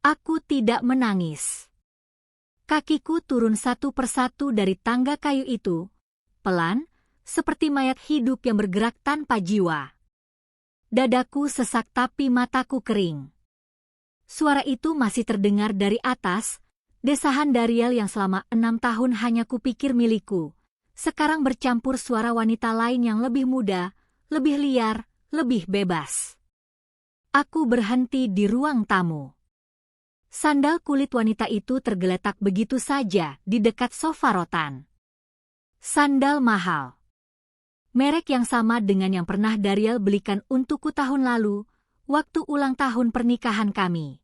Aku tidak menangis. Kakiku turun satu persatu dari tangga kayu itu, pelan, seperti mayat hidup yang bergerak tanpa jiwa. Dadaku sesak tapi mataku kering. Suara itu masih terdengar dari atas, desahan Dariel yang selama 6 tahun hanya kupikir milikku. Sekarang bercampur suara wanita lain yang lebih muda, lebih liar, lebih bebas. Aku berhenti di ruang tamu. Sandal kulit wanita itu tergeletak begitu saja di dekat sofa rotan. Sandal mahal. Merek yang sama dengan yang pernah Dariel belikan untukku tahun lalu, waktu ulang tahun pernikahan kami.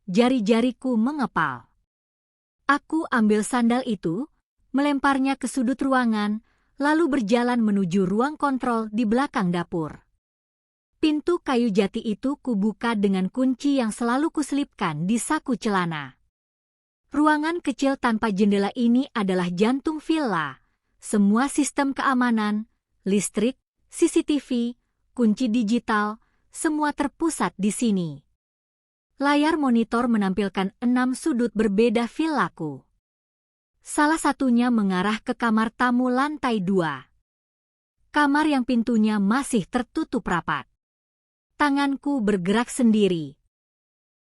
Jari-jariku mengepal. Aku ambil sandal itu, melemparnya ke sudut ruangan, lalu berjalan menuju ruang kontrol di belakang dapur. Pintu kayu jati itu kubuka dengan kunci yang selalu kuselipkan di saku celana. Ruangan kecil tanpa jendela ini adalah jantung villa. Semua sistem keamanan, listrik, CCTV, kunci digital, semua terpusat di sini. Layar monitor menampilkan 6 sudut berbeda villaku. Salah satunya mengarah ke kamar tamu lantai 2. Kamar yang pintunya masih tertutup rapat. Tanganku bergerak sendiri.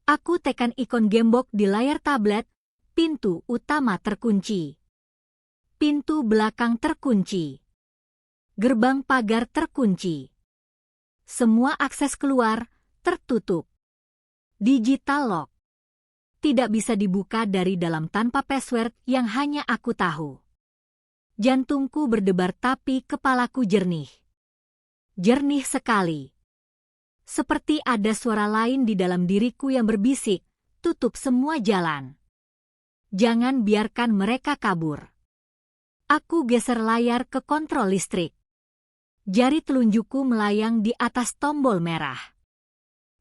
Aku tekan ikon gembok di layar tablet, pintu utama terkunci. Pintu belakang terkunci. Gerbang pagar terkunci. Semua akses keluar tertutup. Digital lock. Tidak bisa dibuka dari dalam tanpa password yang hanya aku tahu. Jantungku berdebar tapi kepalaku jernih. Jernih sekali. Seperti ada suara lain di dalam diriku yang berbisik, tutup semua jalan. Jangan biarkan mereka kabur. Aku geser layar ke kontrol listrik. Jari telunjukku melayang di atas tombol merah.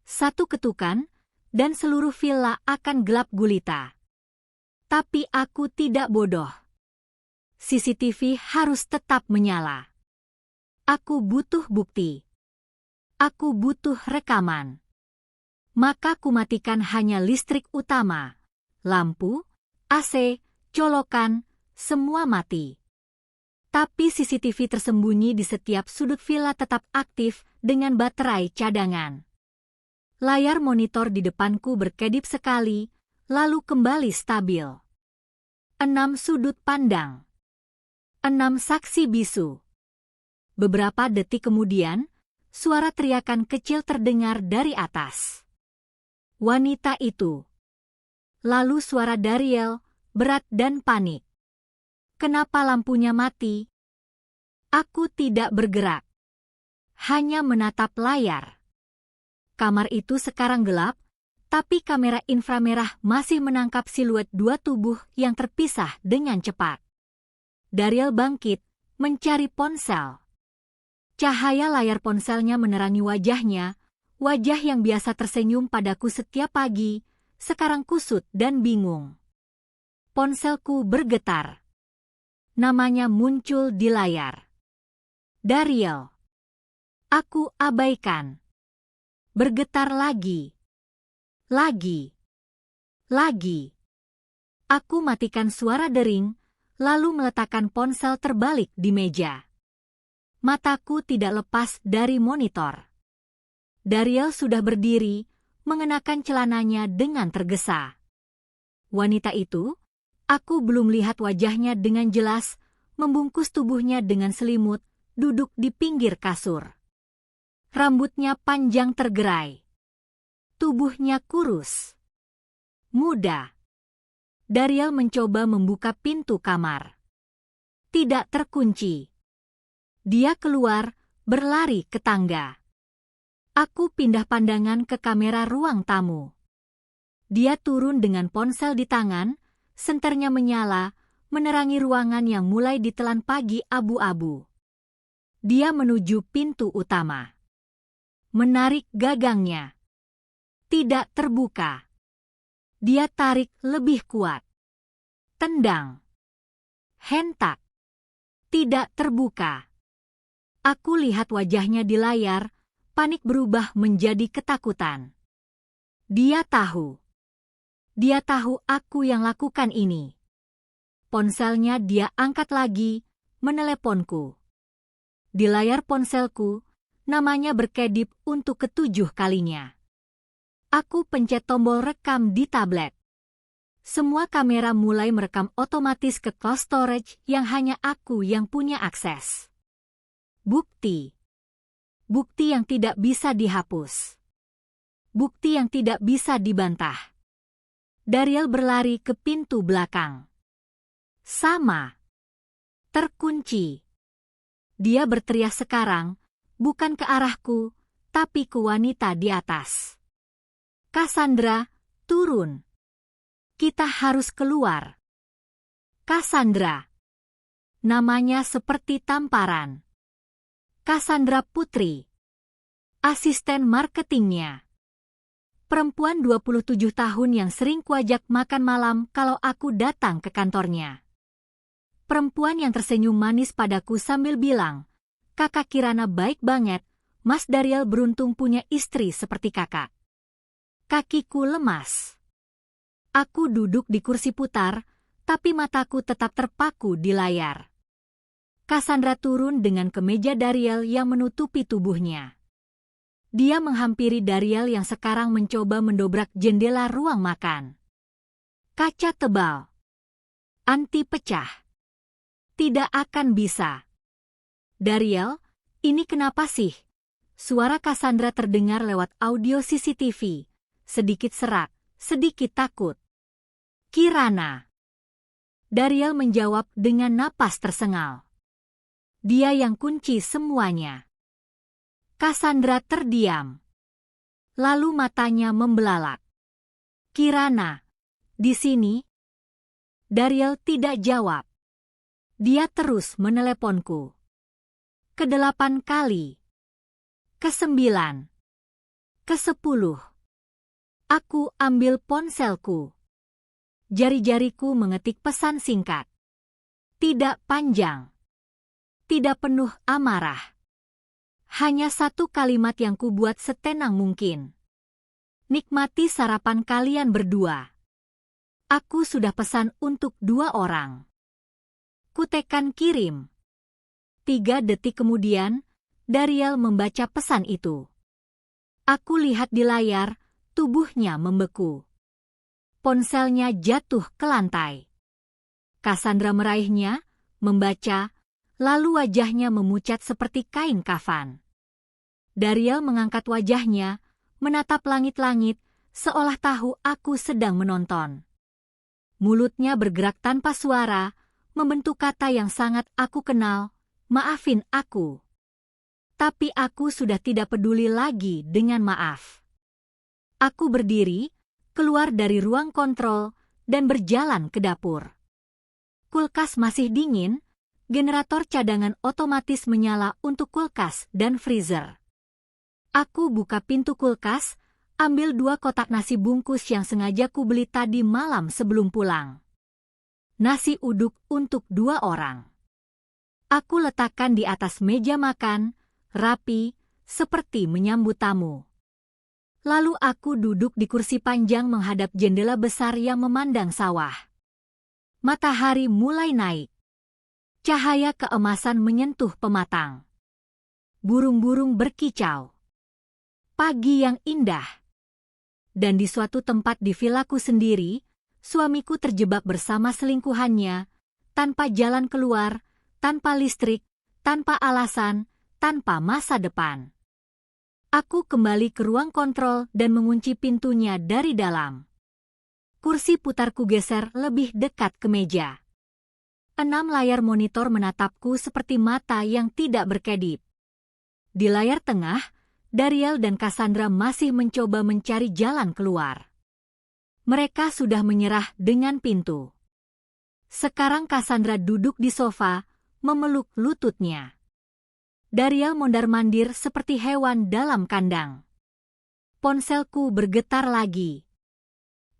Satu ketukan, dan seluruh villa akan gelap gulita. Tapi aku tidak bodoh. CCTV harus tetap menyala. Aku butuh bukti. Aku butuh rekaman. Maka kumatikan hanya listrik utama. Lampu, AC, colokan, semua mati. Tapi CCTV tersembunyi di setiap sudut villa tetap aktif dengan baterai cadangan. Layar monitor di depanku berkedip sekali, lalu kembali stabil. 6 sudut pandang. 6 saksi bisu. Beberapa detik kemudian, suara teriakan kecil terdengar dari atas. Wanita itu. Lalu suara Dariel, berat dan panik. Kenapa lampunya mati? Aku tidak bergerak. Hanya menatap layar. Kamar itu sekarang gelap, tapi kamera inframerah masih menangkap siluet 2 tubuh yang terpisah dengan cepat. Dariel bangkit, mencari ponsel. Cahaya layar ponselnya menerangi wajahnya, wajah yang biasa tersenyum padaku setiap pagi, sekarang kusut dan bingung. Ponselku bergetar. Namanya muncul di layar. Dariel. Aku abaikan. Bergetar lagi. Lagi. Lagi. Aku matikan suara dering, lalu meletakkan ponsel terbalik di meja. Mataku tidak lepas dari monitor. Dariel sudah berdiri, mengenakan celananya dengan tergesa. Wanita itu, aku belum lihat wajahnya dengan jelas, membungkus tubuhnya dengan selimut, duduk di pinggir kasur. Rambutnya panjang tergerai. Tubuhnya kurus. Muda. Dariel mencoba membuka pintu kamar. Tidak terkunci. Dia keluar, berlari ke tangga. Aku pindah pandangan ke kamera ruang tamu. Dia turun dengan ponsel di tangan, senternya menyala, menerangi ruangan yang mulai ditelan pagi abu-abu. Dia menuju pintu utama. Menarik gagangnya. Tidak terbuka. Dia tarik lebih kuat. Tendang. Hentak. Tidak terbuka. Aku lihat wajahnya di layar, panik berubah menjadi ketakutan. Dia tahu. Dia tahu aku yang lakukan ini. Ponselnya dia angkat lagi, meneleponku. Di layar ponselku, namanya berkedip untuk ke-7 kalinya. Aku pencet tombol rekam di tablet. Semua kamera mulai merekam otomatis ke cloud storage yang hanya aku yang punya akses. Bukti. Bukti yang tidak bisa dihapus. Bukti yang tidak bisa dibantah. Daryl berlari ke pintu belakang. Sama. Terkunci. Dia berteriak sekarang, bukan ke arahku, tapi ke wanita di atas. Cassandra, turun. Kita harus keluar. Cassandra. Namanya seperti tamparan. Cassandra Putri. Asisten marketingnya. Perempuan 27 tahun yang sering kuajak makan malam kalau aku datang ke kantornya. Perempuan yang tersenyum manis padaku sambil bilang, "Kakak Kirana baik banget, Mas Daryl beruntung punya istri seperti kakak." Kakiku lemas. Aku duduk di kursi putar, tapi mataku tetap terpaku di layar. Cassandra turun dengan kemeja Daryl yang menutupi tubuhnya. Dia menghampiri Daryl yang sekarang mencoba mendobrak jendela ruang makan. Kaca tebal. Anti pecah. Tidak akan bisa. Daryl, ini kenapa sih? Suara Cassandra terdengar lewat audio CCTV. Sedikit serak, sedikit takut. Kirana. Daryl menjawab dengan napas tersengal. Dia yang kunci semuanya. Cassandra terdiam. Lalu matanya membelalak. Kirana, di sini? Daryl tidak jawab. Dia terus meneleponku. Ke-8 kali. Ke-9. Ke-10. Aku ambil ponselku. Jari-jariku mengetik pesan singkat. Tidak panjang. Tidak penuh amarah. Hanya satu kalimat yang kubuat setenang mungkin. Nikmati sarapan kalian berdua. Aku sudah pesan untuk 2 orang. Kutekan kirim. 3 detik kemudian, Daryl membaca pesan itu. Aku lihat di layar, tubuhnya membeku. Ponselnya jatuh ke lantai. Cassandra meraihnya, membaca, lalu wajahnya memucat seperti kain kafan. Daryl mengangkat wajahnya, menatap langit-langit, seolah tahu aku sedang menonton. Mulutnya bergerak tanpa suara, membentuk kata yang sangat aku kenal, maafin aku. Tapi aku sudah tidak peduli lagi dengan maaf. Aku berdiri, keluar dari ruang kontrol, dan berjalan ke dapur. Kulkas masih dingin, generator cadangan otomatis menyala untuk kulkas dan freezer. Aku buka pintu kulkas, ambil 2 kotak nasi bungkus yang sengaja ku beli tadi malam sebelum pulang. Nasi uduk untuk 2 orang. Aku letakkan di atas meja makan, rapi, seperti menyambut tamu. Lalu aku duduk di kursi panjang menghadap jendela besar yang memandang sawah. Matahari mulai naik. Cahaya keemasan menyentuh pematang. Burung-burung berkicau. Pagi yang indah. Dan di suatu tempat di vilaku sendiri, suamiku terjebak bersama selingkuhannya, tanpa jalan keluar, tanpa listrik, tanpa alasan, tanpa masa depan. Aku kembali ke ruang kontrol dan mengunci pintunya dari dalam. Kursi putarku geser lebih dekat ke meja. 6 layar monitor menatapku seperti mata yang tidak berkedip. Di layar tengah, Daryl dan Cassandra masih mencoba mencari jalan keluar. Mereka sudah menyerah dengan pintu. Sekarang Cassandra duduk di sofa, memeluk lututnya. Daryl mondar-mandir seperti hewan dalam kandang. Ponselku bergetar lagi.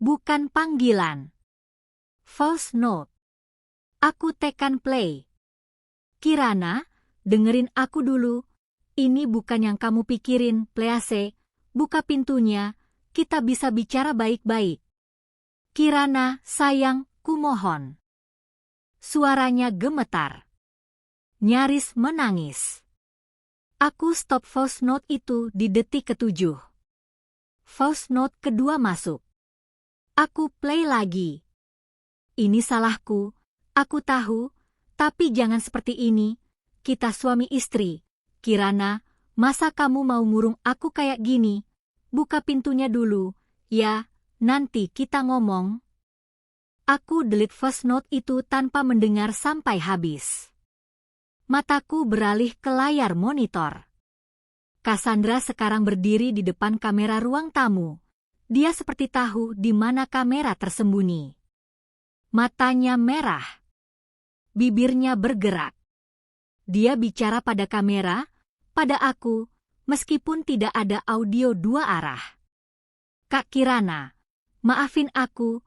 Bukan panggilan. Voice note. Aku tekan play. Kirana, dengerin aku dulu. Ini bukan yang kamu pikirin, Please. Buka pintunya, kita bisa bicara baik-baik. Kirana, sayang, kumohon. Suaranya gemetar. Nyaris menangis. Aku stop voice note itu di detik ke-7. Voice note kedua masuk. Aku play lagi. Ini salahku, aku tahu, tapi jangan seperti ini. Kita suami istri. Kirana, masa kamu mau ngurung aku kayak gini? Buka pintunya dulu, ya, nanti kita ngomong. Aku delete voice note itu tanpa mendengar sampai habis. Mataku beralih ke layar monitor. Cassandra sekarang berdiri di depan kamera ruang tamu. Dia seperti tahu di mana kamera tersembunyi. Matanya merah. Bibirnya bergerak. Dia bicara pada kamera, pada aku, meskipun tidak ada audio dua arah. Kak Kirana, maafin aku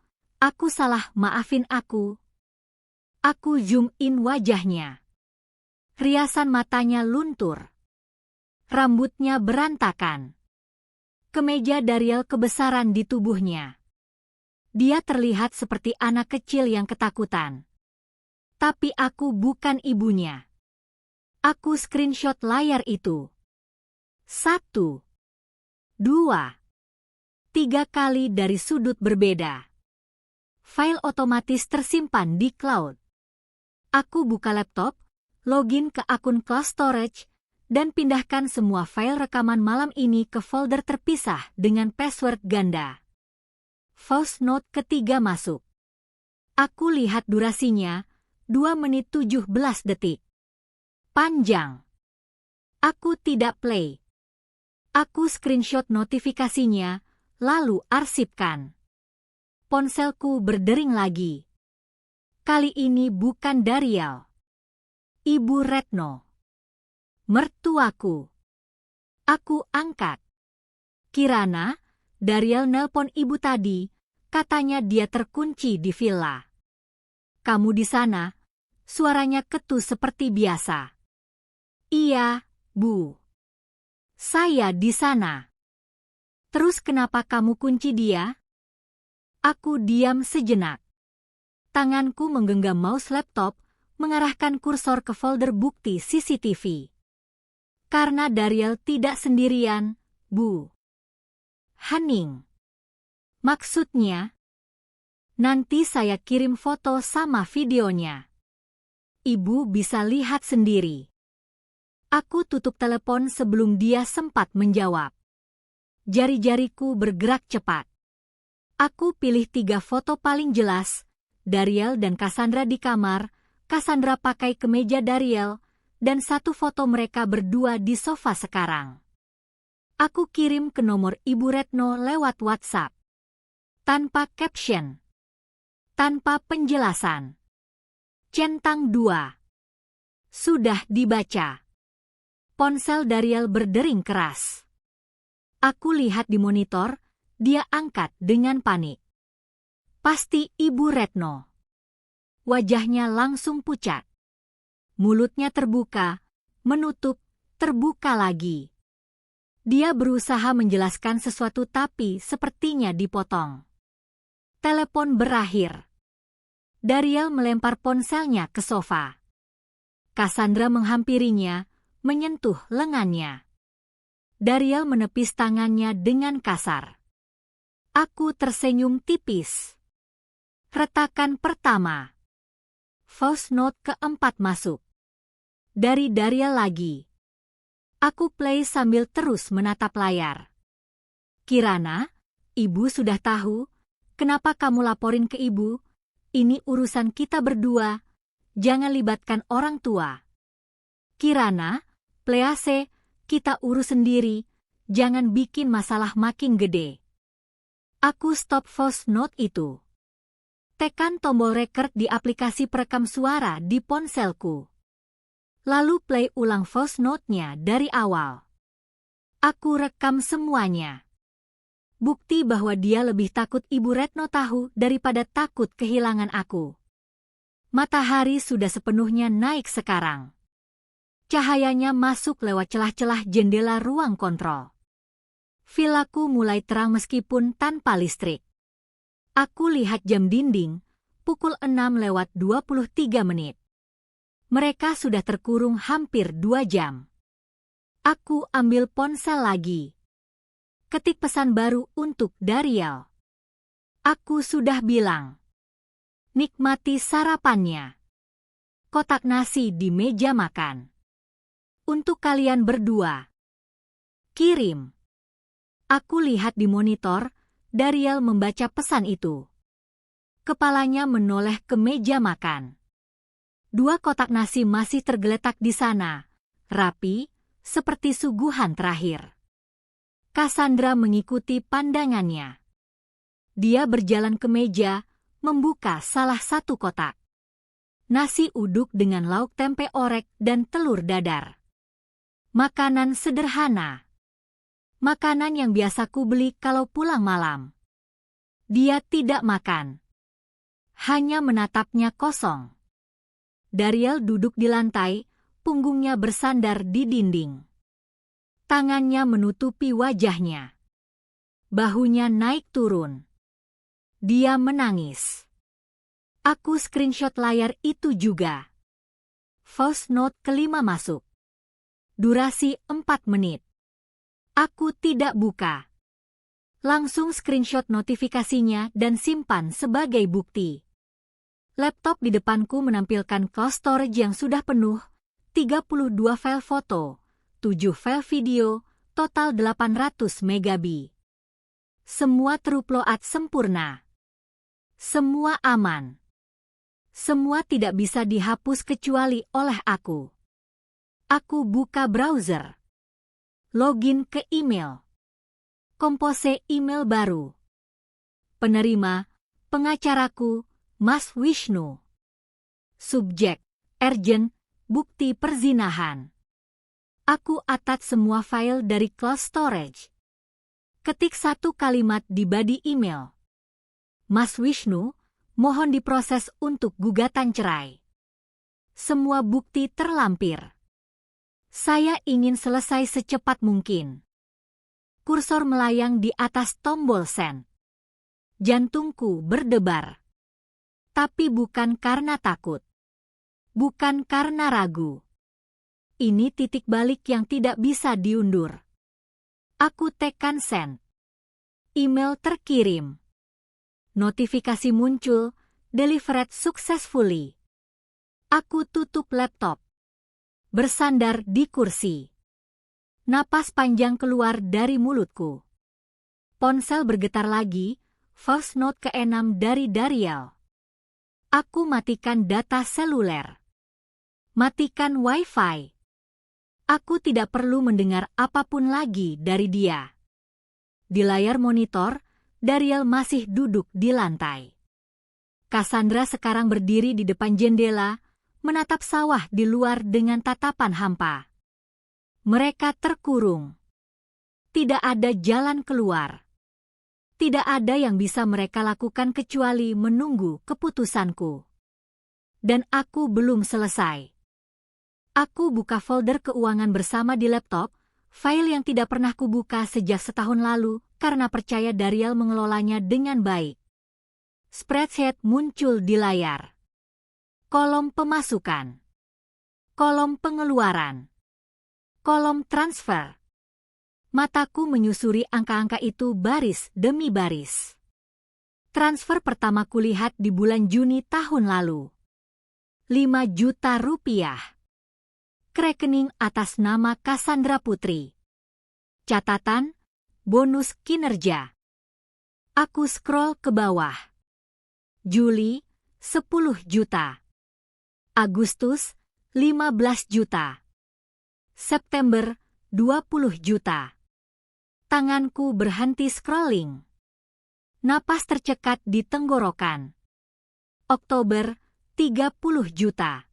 salah, maafin aku. Aku zoom in wajahnya. Riasan matanya luntur. Rambutnya berantakan. Kemeja Dariel kebesaran di tubuhnya. Dia terlihat seperti anak kecil yang ketakutan. Tapi aku bukan ibunya. Aku screenshot layar itu. 1, 2, 3 kali dari sudut berbeda. File otomatis tersimpan di cloud. Aku buka laptop, login ke akun cloud storage, dan pindahkan semua file rekaman malam ini ke folder terpisah dengan password ganda. Voice note ketiga masuk. Aku lihat durasinya, 2 menit 17 detik. Panjang. Aku tidak play. Aku screenshot notifikasinya, lalu arsipkan. Ponselku berdering lagi. Kali ini bukan Dariel. Ibu Retno. Mertuaku. Aku angkat. Kirana, Dariel nelpon ibu tadi, katanya dia terkunci di villa. Kamu di sana? Suaranya ketu seperti biasa. Iya, Bu. Saya di sana. Terus kenapa kamu kunci dia? Aku diam sejenak. Tanganku menggenggam mouse laptop, mengarahkan kursor ke folder bukti CCTV. Karena Dariel tidak sendirian, Bu. Hening. Maksudnya? Nanti saya kirim foto sama videonya. Ibu bisa lihat sendiri. Aku tutup telepon sebelum dia sempat menjawab. Jari-jariku bergerak cepat. Aku pilih 3 foto paling jelas, Dariel dan Cassandra di kamar, Cassandra pakai kemeja Dariel, dan 1 foto mereka berdua di sofa sekarang. Aku kirim ke nomor Ibu Retno lewat WhatsApp. Tanpa caption. Tanpa penjelasan. Centang 2. Sudah dibaca. Ponsel Dariel berdering keras. Aku lihat di monitor, dia angkat dengan panik. Pasti Ibu Retno. Wajahnya langsung pucat. Mulutnya terbuka, menutup, terbuka lagi. Dia berusaha menjelaskan sesuatu tapi sepertinya dipotong. Telepon berakhir. Dariel melempar ponselnya ke sofa. Cassandra menghampirinya, menyentuh lengannya. Dariel menepis tangannya dengan kasar. Aku tersenyum tipis. Retakan pertama. Voice note keempat masuk. Dari Dariel lagi. Aku play sambil terus menatap layar. Kirana, ibu sudah tahu. Kenapa kamu laporin ke ibu? Ini urusan kita berdua. Jangan libatkan orang tua. Kirana, please, kita urus sendiri. Jangan bikin masalah makin gede. Aku stop voice note itu. Tekan tombol record di aplikasi perekam suara di ponselku. Lalu play ulang voice note-nya dari awal. Aku rekam semuanya. Bukti bahwa dia lebih takut Ibu Retno tahu daripada takut kehilangan aku. Matahari sudah sepenuhnya naik sekarang. Cahayanya masuk lewat celah-celah jendela ruang kontrol. Villaku mulai terang meskipun tanpa listrik. Aku lihat jam dinding, pukul 6:23. Mereka sudah terkurung hampir 2 jam. Aku ambil ponsel lagi. Ketik pesan baru untuk Dariel. Aku sudah bilang. Nikmati sarapannya. Kotak nasi di meja makan. Untuk kalian berdua. Kirim. Aku lihat di monitor, Dariel membaca pesan itu. Kepalanya menoleh ke meja makan. 2 kotak nasi masih tergeletak di sana, rapi, seperti suguhan terakhir. Cassandra mengikuti pandangannya. Dia berjalan ke meja, membuka salah satu kotak. Nasi uduk dengan lauk tempe orek dan telur dadar. Makanan sederhana. Makanan yang biasa ku beli kalau pulang malam. Dia tidak makan. Hanya menatapnya kosong. Dariel duduk di lantai, punggungnya bersandar di dinding. Tangannya menutupi wajahnya. Bahunya naik turun. Dia menangis. Aku screenshot layar itu juga. Voice note kelima masuk. Durasi 4 menit. Aku tidak buka. Langsung screenshot notifikasinya dan simpan sebagai bukti. Laptop di depanku menampilkan cloud storage yang sudah penuh, 32 file foto, 7 file video, total 800 MB. Semua terupload sempurna. Semua aman. Semua tidak bisa dihapus kecuali oleh aku. Aku buka browser. Login ke email. Kompose email baru. Penerima, pengacaraku, Mas Wisnu. Subjek, urgent, bukti perzinahan. Aku attach semua file dari cloud storage. Ketik satu kalimat di body email. Mas Wisnu, mohon diproses untuk gugatan cerai. Semua bukti terlampir. Saya ingin selesai secepat mungkin. Kursor melayang di atas tombol send. Jantungku berdebar. Tapi bukan karena takut. Bukan karena ragu. Ini titik balik yang tidak bisa diundur. Aku tekan send. Email terkirim. Notifikasi muncul, delivered successfully. Aku tutup laptop. Bersandar di kursi. Napas panjang keluar dari mulutku. Ponsel bergetar lagi, voice note ke-6 dari Dariel. Aku matikan data seluler. Matikan wifi. Aku tidak perlu mendengar apapun lagi dari dia. Di layar monitor, Dariel masih duduk di lantai. Cassandra sekarang berdiri di depan jendela, menatap sawah di luar dengan tatapan hampa. Mereka terkurung. Tidak ada jalan keluar. Tidak ada yang bisa mereka lakukan kecuali menunggu keputusanku. Dan aku belum selesai. Aku buka folder keuangan bersama di laptop, file yang tidak pernah kubuka sejak setahun lalu karena percaya Dariel mengelolanya dengan baik. Spreadsheet muncul di layar. Kolom pemasukan. Kolom pengeluaran. Kolom transfer. Mataku menyusuri angka-angka itu baris demi baris. Transfer pertama kulihat di bulan Juni tahun lalu. 5 juta rupiah. Ke rekening atas nama Cassandra Putri. Catatan, bonus kinerja. Aku scroll ke bawah. Juli, 10 juta. Agustus, 15 juta. September, 20 juta. Tanganku berhenti scrolling. Napas tercekat di tenggorokan. Oktober, 30 juta.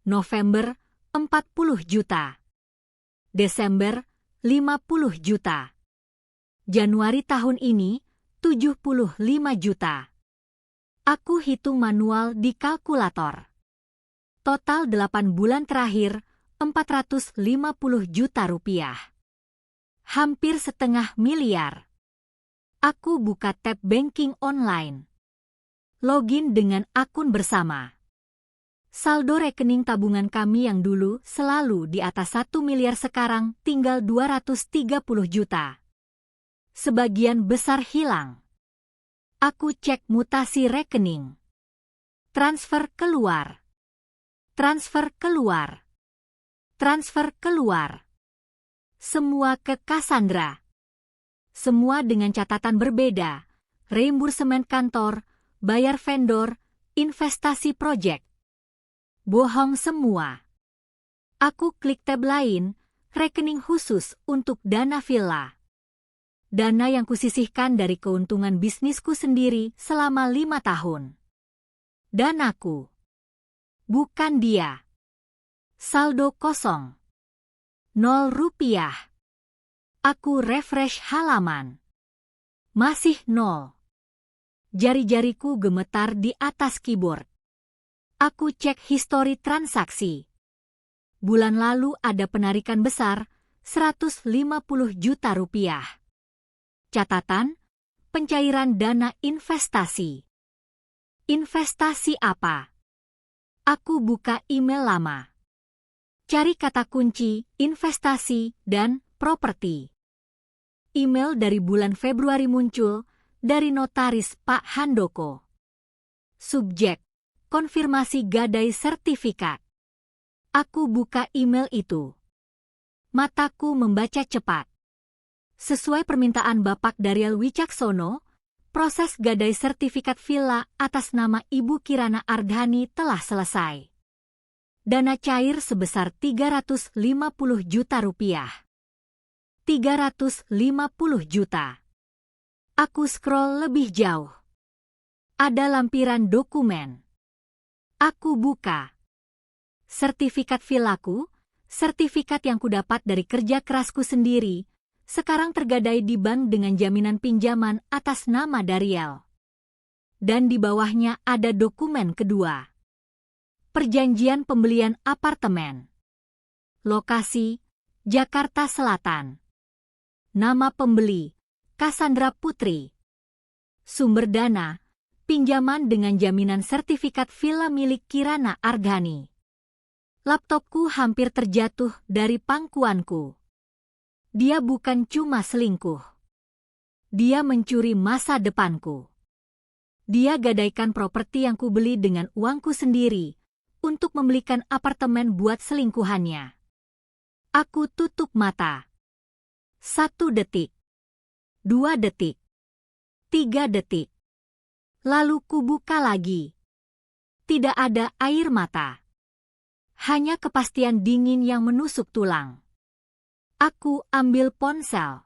November, 40 juta. Desember, 50 juta. Januari tahun ini, 75 juta. Aku hitung manual di kalkulator. Total 8 bulan terakhir, 450 juta rupiah. Hampir setengah miliar. Aku buka tab banking online. Login dengan akun bersama. Saldo rekening tabungan kami yang dulu selalu di atas 1 miliar sekarang tinggal 230 juta. Sebagian besar hilang. Aku cek mutasi rekening. Transfer keluar. Transfer keluar. Transfer keluar. Semua ke Cassandra. Semua dengan catatan berbeda. Reimbursement kantor, bayar vendor, investasi proyek. Bohong semua. Aku klik tab lain, rekening khusus untuk dana villa. Dana yang kusisihkan dari keuntungan bisnisku sendiri selama 5 tahun. Danaku. Bukan dia. Saldo kosong. 0 rupiah. Aku refresh halaman. Masih 0. Jari-jariku gemetar di atas keyboard. Aku cek histori transaksi. Bulan lalu ada penarikan besar, 150 juta rupiah. Catatan, pencairan dana investasi. Investasi apa? Aku buka email lama. Cari kata kunci, investasi, dan properti. Email dari bulan Februari muncul, dari notaris Pak Handoko. Subjek, konfirmasi gadai sertifikat. Aku buka email itu. Mataku membaca cepat. Sesuai permintaan Bapak Daryl Wicaksono, proses gadai sertifikat villa atas nama Ibu Kirana Ardhani telah selesai. Dana cair sebesar 350 juta rupiah. 350 juta. Aku scroll lebih jauh. Ada lampiran dokumen. Aku buka. Sertifikat villaku, sertifikat yang kudapat dari kerja kerasku sendiri, sekarang tergadai di bank dengan jaminan pinjaman atas nama Daryl. Dan di bawahnya ada dokumen kedua. Perjanjian pembelian apartemen. Lokasi, Jakarta Selatan. Nama pembeli, Cassandra Putri. Sumber dana, pinjaman dengan jaminan sertifikat villa milik Kirana Ardhani. Laptopku hampir terjatuh dari pangkuanku. Dia bukan cuma selingkuh. Dia mencuri masa depanku. Dia gadaikan properti yang kubeli dengan uangku sendiri untuk membelikan apartemen buat selingkuhannya. Aku tutup mata. 1 detik. 2 detik. 3 detik. Lalu kubuka lagi. Tidak ada air mata. Hanya kepastian dingin yang menusuk tulang. Aku ambil ponsel.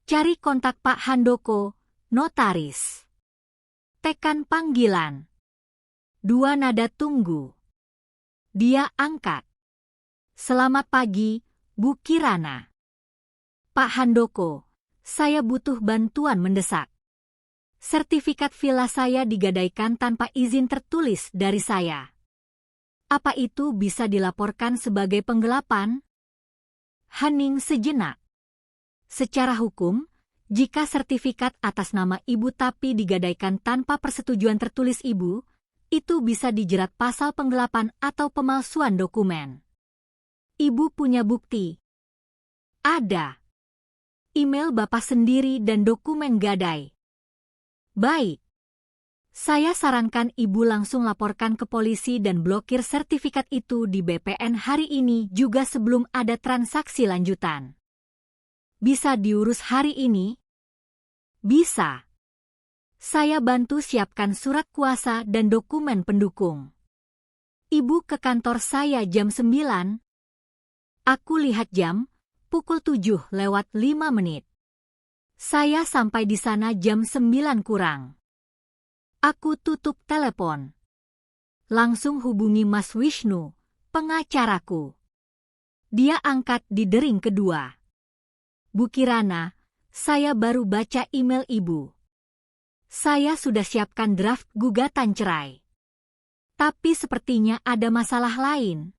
Cari kontak Pak Handoko, notaris. Tekan panggilan. 2 nada tunggu. Dia angkat. Selamat pagi, Bu Kirana. Pak Handoko, saya butuh bantuan mendesak. Sertifikat villa saya digadaikan tanpa izin tertulis dari saya. Apa itu bisa dilaporkan sebagai penggelapan? Hening sejenak. Secara hukum, jika sertifikat atas nama ibu tapi digadaikan tanpa persetujuan tertulis ibu, itu bisa dijerat pasal penggelapan atau pemalsuan dokumen. Ibu punya bukti? Ada. Email Bapak sendiri dan dokumen gadai. Baik. Saya sarankan Ibu langsung laporkan ke polisi dan blokir sertifikat itu di BPN hari ini juga sebelum ada transaksi lanjutan. Bisa diurus hari ini? Bisa. Saya bantu siapkan surat kuasa dan dokumen pendukung. Ibu ke kantor saya jam 9. Aku lihat jam, pukul 7:05. Saya sampai di sana jam 9 kurang. Aku tutup telepon. Langsung hubungi Mas Wisnu, pengacaraku. Dia angkat di dering kedua. Bu Kirana, saya baru baca email Ibu. Saya sudah siapkan draft gugatan cerai. Tapi sepertinya ada masalah lain.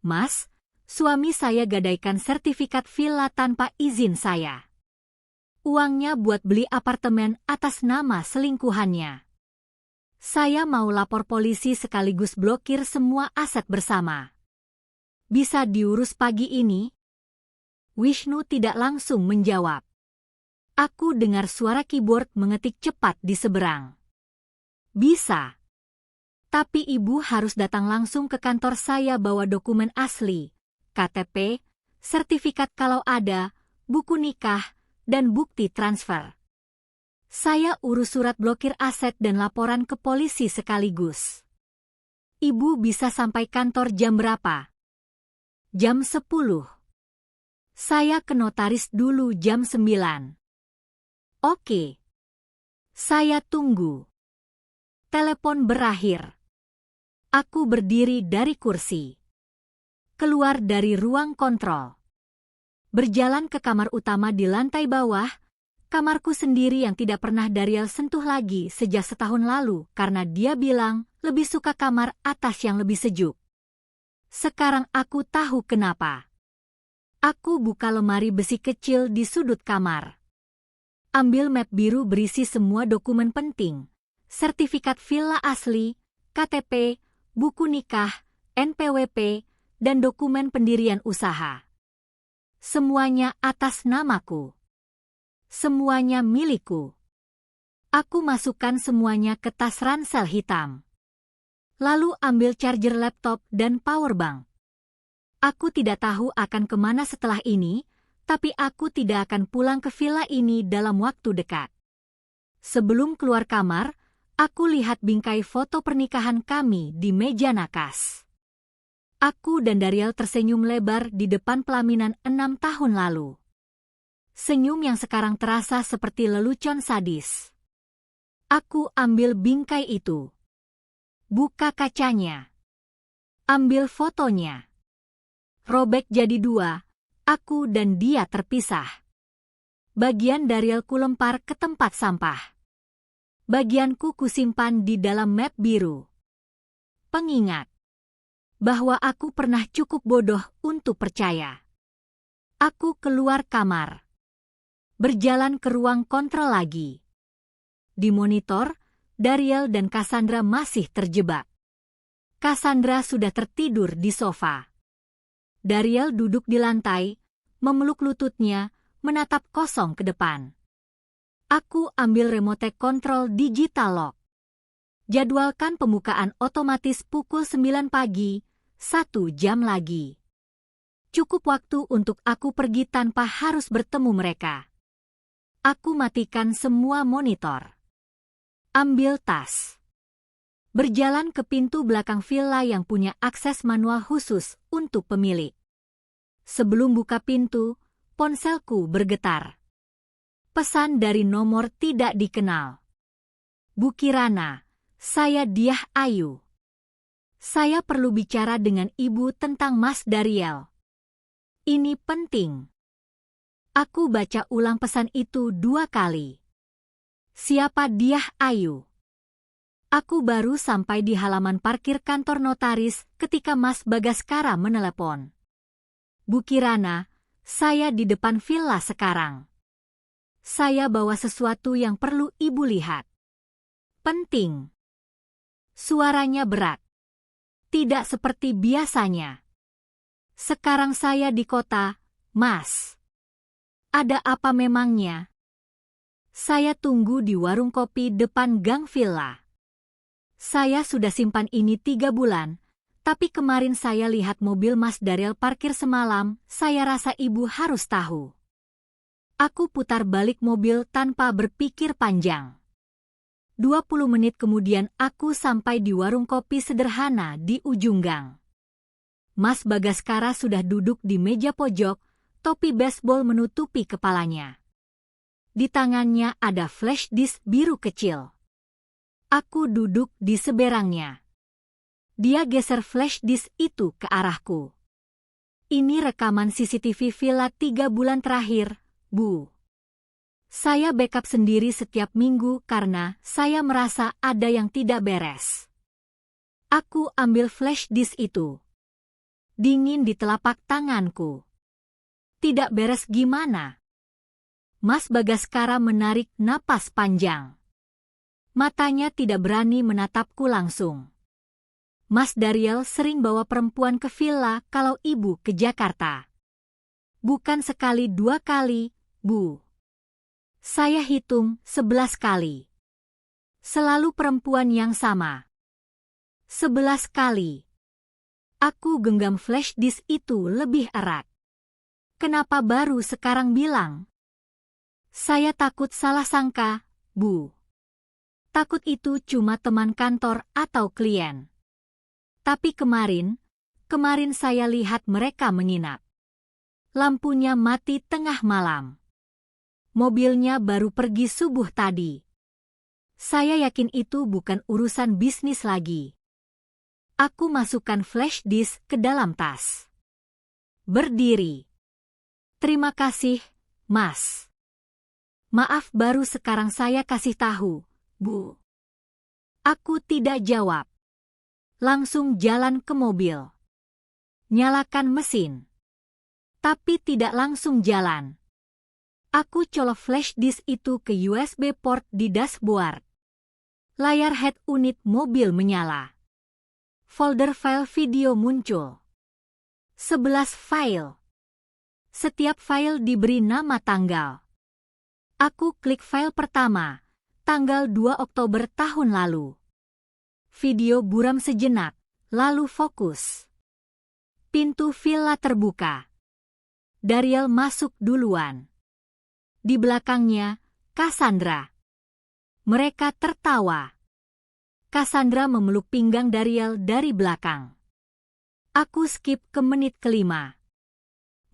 Mas, suami saya gadaikan sertifikat villa tanpa izin saya. Uangnya buat beli apartemen atas nama selingkuhannya. Saya mau lapor polisi sekaligus blokir semua aset bersama. Bisa diurus pagi ini? Wisnu tidak langsung menjawab. Aku dengar suara keyboard mengetik cepat di seberang. Bisa. Tapi ibu harus datang langsung ke kantor saya bawa dokumen asli, KTP, sertifikat kalau ada, buku nikah, dan bukti transfer. Saya urus surat blokir aset dan laporan ke polisi sekaligus. Ibu bisa sampai kantor jam berapa? Jam 10. Saya ke notaris dulu jam 9. Oke. Saya tunggu. Telepon berakhir. Aku berdiri dari kursi. Keluar dari ruang kontrol. Berjalan ke kamar utama di lantai bawah, kamarku sendiri yang tidak pernah Daryl sentuh lagi sejak setahun lalu karena dia bilang lebih suka kamar atas yang lebih sejuk. Sekarang aku tahu kenapa. Aku buka lemari besi kecil di sudut kamar. Ambil map biru berisi semua dokumen penting, sertifikat villa asli, KTP, buku nikah, NPWP, dan dokumen pendirian usaha. Semuanya atas namaku. Semuanya milikku. Aku masukkan semuanya ke tas ransel hitam. Lalu ambil charger laptop dan powerbank. Aku tidak tahu akan kemana setelah ini, tapi aku tidak akan pulang ke villa ini dalam waktu dekat. Sebelum keluar kamar, aku lihat bingkai foto pernikahan kami di meja nakas. Aku dan Daryl tersenyum lebar di depan pelaminan 6 tahun lalu. Senyum yang sekarang terasa seperti lelucon sadis. Aku ambil bingkai itu. Buka kacanya. Ambil fotonya. Robek jadi 2, aku dan dia terpisah. Bagian Daryl kulempar ke tempat sampah. Bagianku kusimpan di dalam map biru. Pengingat bahwa aku pernah cukup bodoh untuk percaya. Aku keluar kamar. Berjalan ke ruang kontrol lagi. Di monitor, Daryl dan Cassandra masih terjebak. Cassandra sudah tertidur di sofa. Daryl duduk di lantai, memeluk lututnya, menatap kosong ke depan. Aku ambil remote kontrol digital lock. Jadwalkan pembukaan otomatis pukul 9 pagi, 1 jam lagi. Cukup waktu untuk aku pergi tanpa harus bertemu mereka. Aku matikan semua monitor. Ambil tas. Berjalan ke pintu belakang villa yang punya akses manual khusus untuk pemilik. Sebelum buka pintu, ponselku bergetar. Pesan dari nomor tidak dikenal. Bu Kirana, saya Diah Ayu. Saya perlu bicara dengan ibu tentang Mas Daryl. Ini penting. Aku baca ulang pesan itu 2 kali. Siapa Diah Ayu? Aku baru sampai di halaman parkir kantor notaris ketika Mas Bagaskara menelepon. Bu Kirana, saya di depan villa sekarang. Saya bawa sesuatu yang perlu ibu lihat. Penting. Suaranya berat. Tidak seperti biasanya. Sekarang saya di kota, Mas. Ada apa memangnya? Saya tunggu di warung kopi depan gang villa. Saya sudah simpan ini 3 bulan, tapi kemarin saya lihat mobil Mas Daryl parkir semalam, saya rasa ibu harus tahu. Aku putar balik mobil tanpa berpikir panjang. 20 menit kemudian aku sampai di warung kopi sederhana di ujung gang. Mas Bagaskara sudah duduk di meja pojok, topi baseball menutupi kepalanya. Di tangannya ada flash disk biru kecil. Aku duduk di seberangnya. Dia geser flash disk itu ke arahku. Ini rekaman CCTV villa 3 bulan terakhir, Bu. Saya backup sendiri setiap minggu karena saya merasa ada yang tidak beres. Aku ambil flash disk itu. Dingin di telapak tanganku. Tidak beres gimana? Mas Bagaskara menarik napas panjang. Matanya tidak berani menatapku langsung. Mas Daryl sering bawa perempuan ke villa kalau ibu ke Jakarta. Bukan sekali 2 kali, Bu. Saya hitung 11 kali. Selalu perempuan yang sama. 11 kali. Aku genggam flash disk itu lebih erat. Kenapa baru sekarang bilang? Saya takut salah sangka, Bu. Takut itu cuma teman kantor atau klien. Tapi kemarin saya lihat mereka menginap. Lampunya mati tengah malam. Mobilnya baru pergi subuh tadi. Saya yakin itu bukan urusan bisnis lagi. Aku masukkan flash disk ke dalam tas. Berdiri. Terima kasih, Mas. Maaf baru sekarang saya kasih tahu, Bu. Aku tidak jawab. Langsung jalan ke mobil. Nyalakan mesin. Tapi tidak langsung jalan. Aku colok flash disk itu ke USB port di dashboard. Layar head unit mobil menyala. Folder file video muncul. 11 file. Setiap file diberi nama tanggal. Aku klik file pertama, tanggal 2 Oktober tahun lalu. Video buram sejenak, lalu fokus. Pintu villa terbuka. Daryl masuk duluan. Di belakangnya, Cassandra. Mereka tertawa. Cassandra memeluk pinggang Daryl dari belakang. Aku skip ke menit kelima.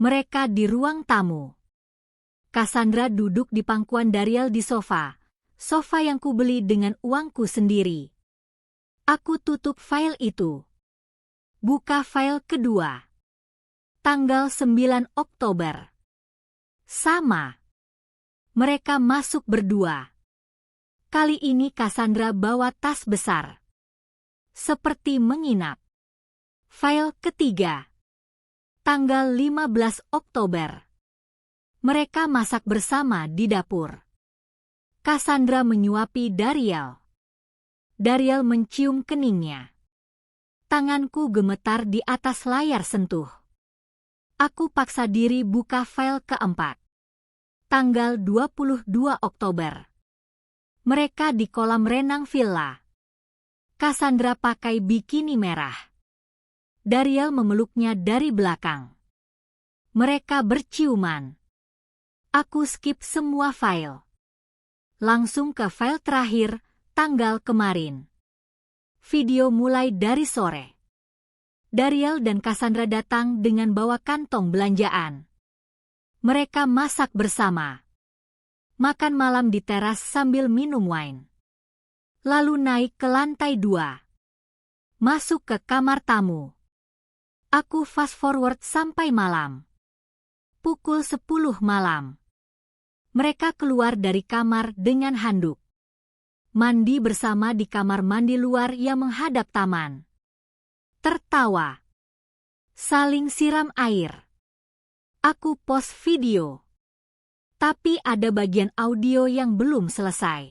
Mereka di ruang tamu. Cassandra duduk di pangkuan Daryl di sofa yang kubeli dengan uangku sendiri. Aku tutup file itu. Buka file kedua. Tanggal 9 Oktober. Sama. Mereka masuk berdua. Kali ini Cassandra bawa tas besar. Seperti menginap. File ketiga. Tanggal 15 Oktober. Mereka masak bersama di dapur. Cassandra menyuapi Daryl. Daryl mencium keningnya. Tanganku gemetar di atas layar sentuh. Aku paksa diri buka file keempat. Tanggal 22 Oktober. Mereka di kolam renang villa. Cassandra pakai bikini merah. Daryl memeluknya dari belakang. Mereka berciuman. Aku skip semua file. Langsung ke file terakhir, tanggal kemarin. Video mulai dari sore. Daryl dan Cassandra datang dengan bawa kantong belanjaan. Mereka masak bersama. Makan malam di teras sambil minum wine. Lalu naik ke lantai 2. Masuk ke kamar tamu. Aku fast forward sampai malam. Pukul 10 malam. Mereka keluar dari kamar dengan handuk. Mandi bersama di kamar mandi luar yang menghadap taman. Tertawa. Saling siram air. Aku post video. Tapi ada bagian audio yang belum selesai.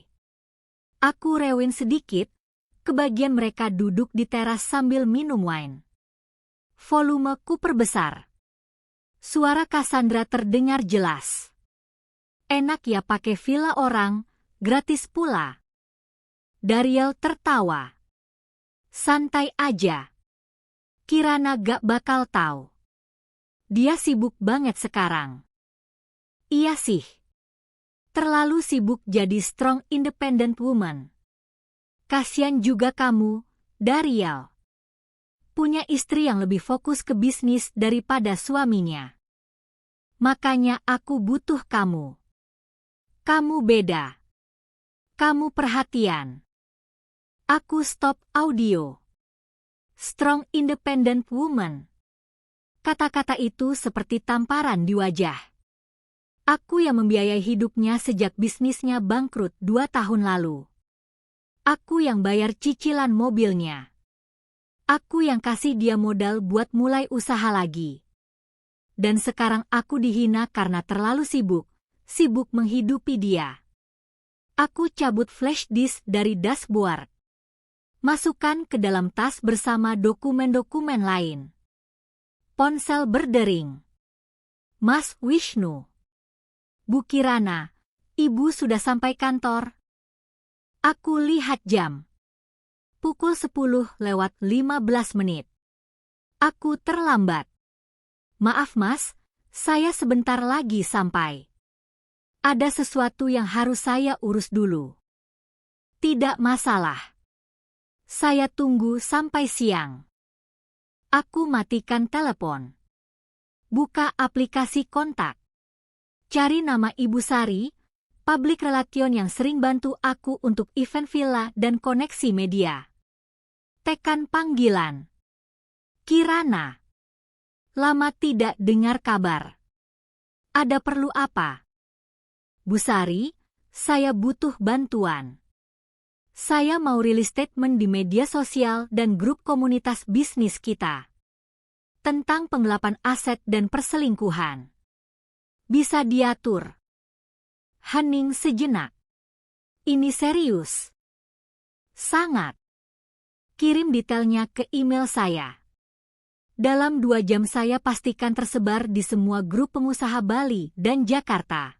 Aku rewind sedikit, ke bagian mereka duduk di teras sambil minum wine. Volumeku perbesar. Suara Cassandra terdengar jelas. Enak ya pakai villa orang, gratis pula. Daryl tertawa. Santai aja. Kirana gak bakal tahu. Dia sibuk banget sekarang. Iya sih. Terlalu sibuk jadi strong independent woman. Kasian juga kamu, Daryl. Punya istri yang lebih fokus ke bisnis daripada suaminya. Makanya aku butuh kamu. Kamu beda. Kamu perhatian. Aku stop audio. Strong independent woman. Kata-kata itu seperti tamparan di wajah. Aku yang membiayai hidupnya sejak bisnisnya bangkrut 2 tahun lalu. Aku yang bayar cicilan mobilnya. Aku yang kasih dia modal buat mulai usaha lagi. Dan sekarang aku dihina karena terlalu sibuk, sibuk menghidupi dia. Aku cabut flash disk dari dashboard. Masukkan ke dalam tas bersama dokumen-dokumen lain. Ponsel berdering. Mas Wisnu. Bu Kirana, Ibu sudah sampai kantor? Aku lihat jam. Pukul 10:15. Aku terlambat. Maaf Mas, saya sebentar lagi sampai. Ada sesuatu yang harus saya urus dulu. Tidak masalah. Saya tunggu sampai siang. Aku matikan telepon. Buka aplikasi kontak. Cari nama Ibu Sari, public relation yang sering bantu aku untuk event villa dan koneksi media. Tekan panggilan. Kirana. Lama tidak dengar kabar. Ada perlu apa? Bu Sari, saya butuh bantuan. Saya mau rilis statement di media sosial dan grup komunitas bisnis kita. Tentang penggelapan aset dan perselingkuhan. Bisa diatur. Hening sejenak. Ini serius. Sangat. Kirim detailnya ke email saya. Dalam 2 jam saya pastikan tersebar di semua grup pengusaha Bali dan Jakarta.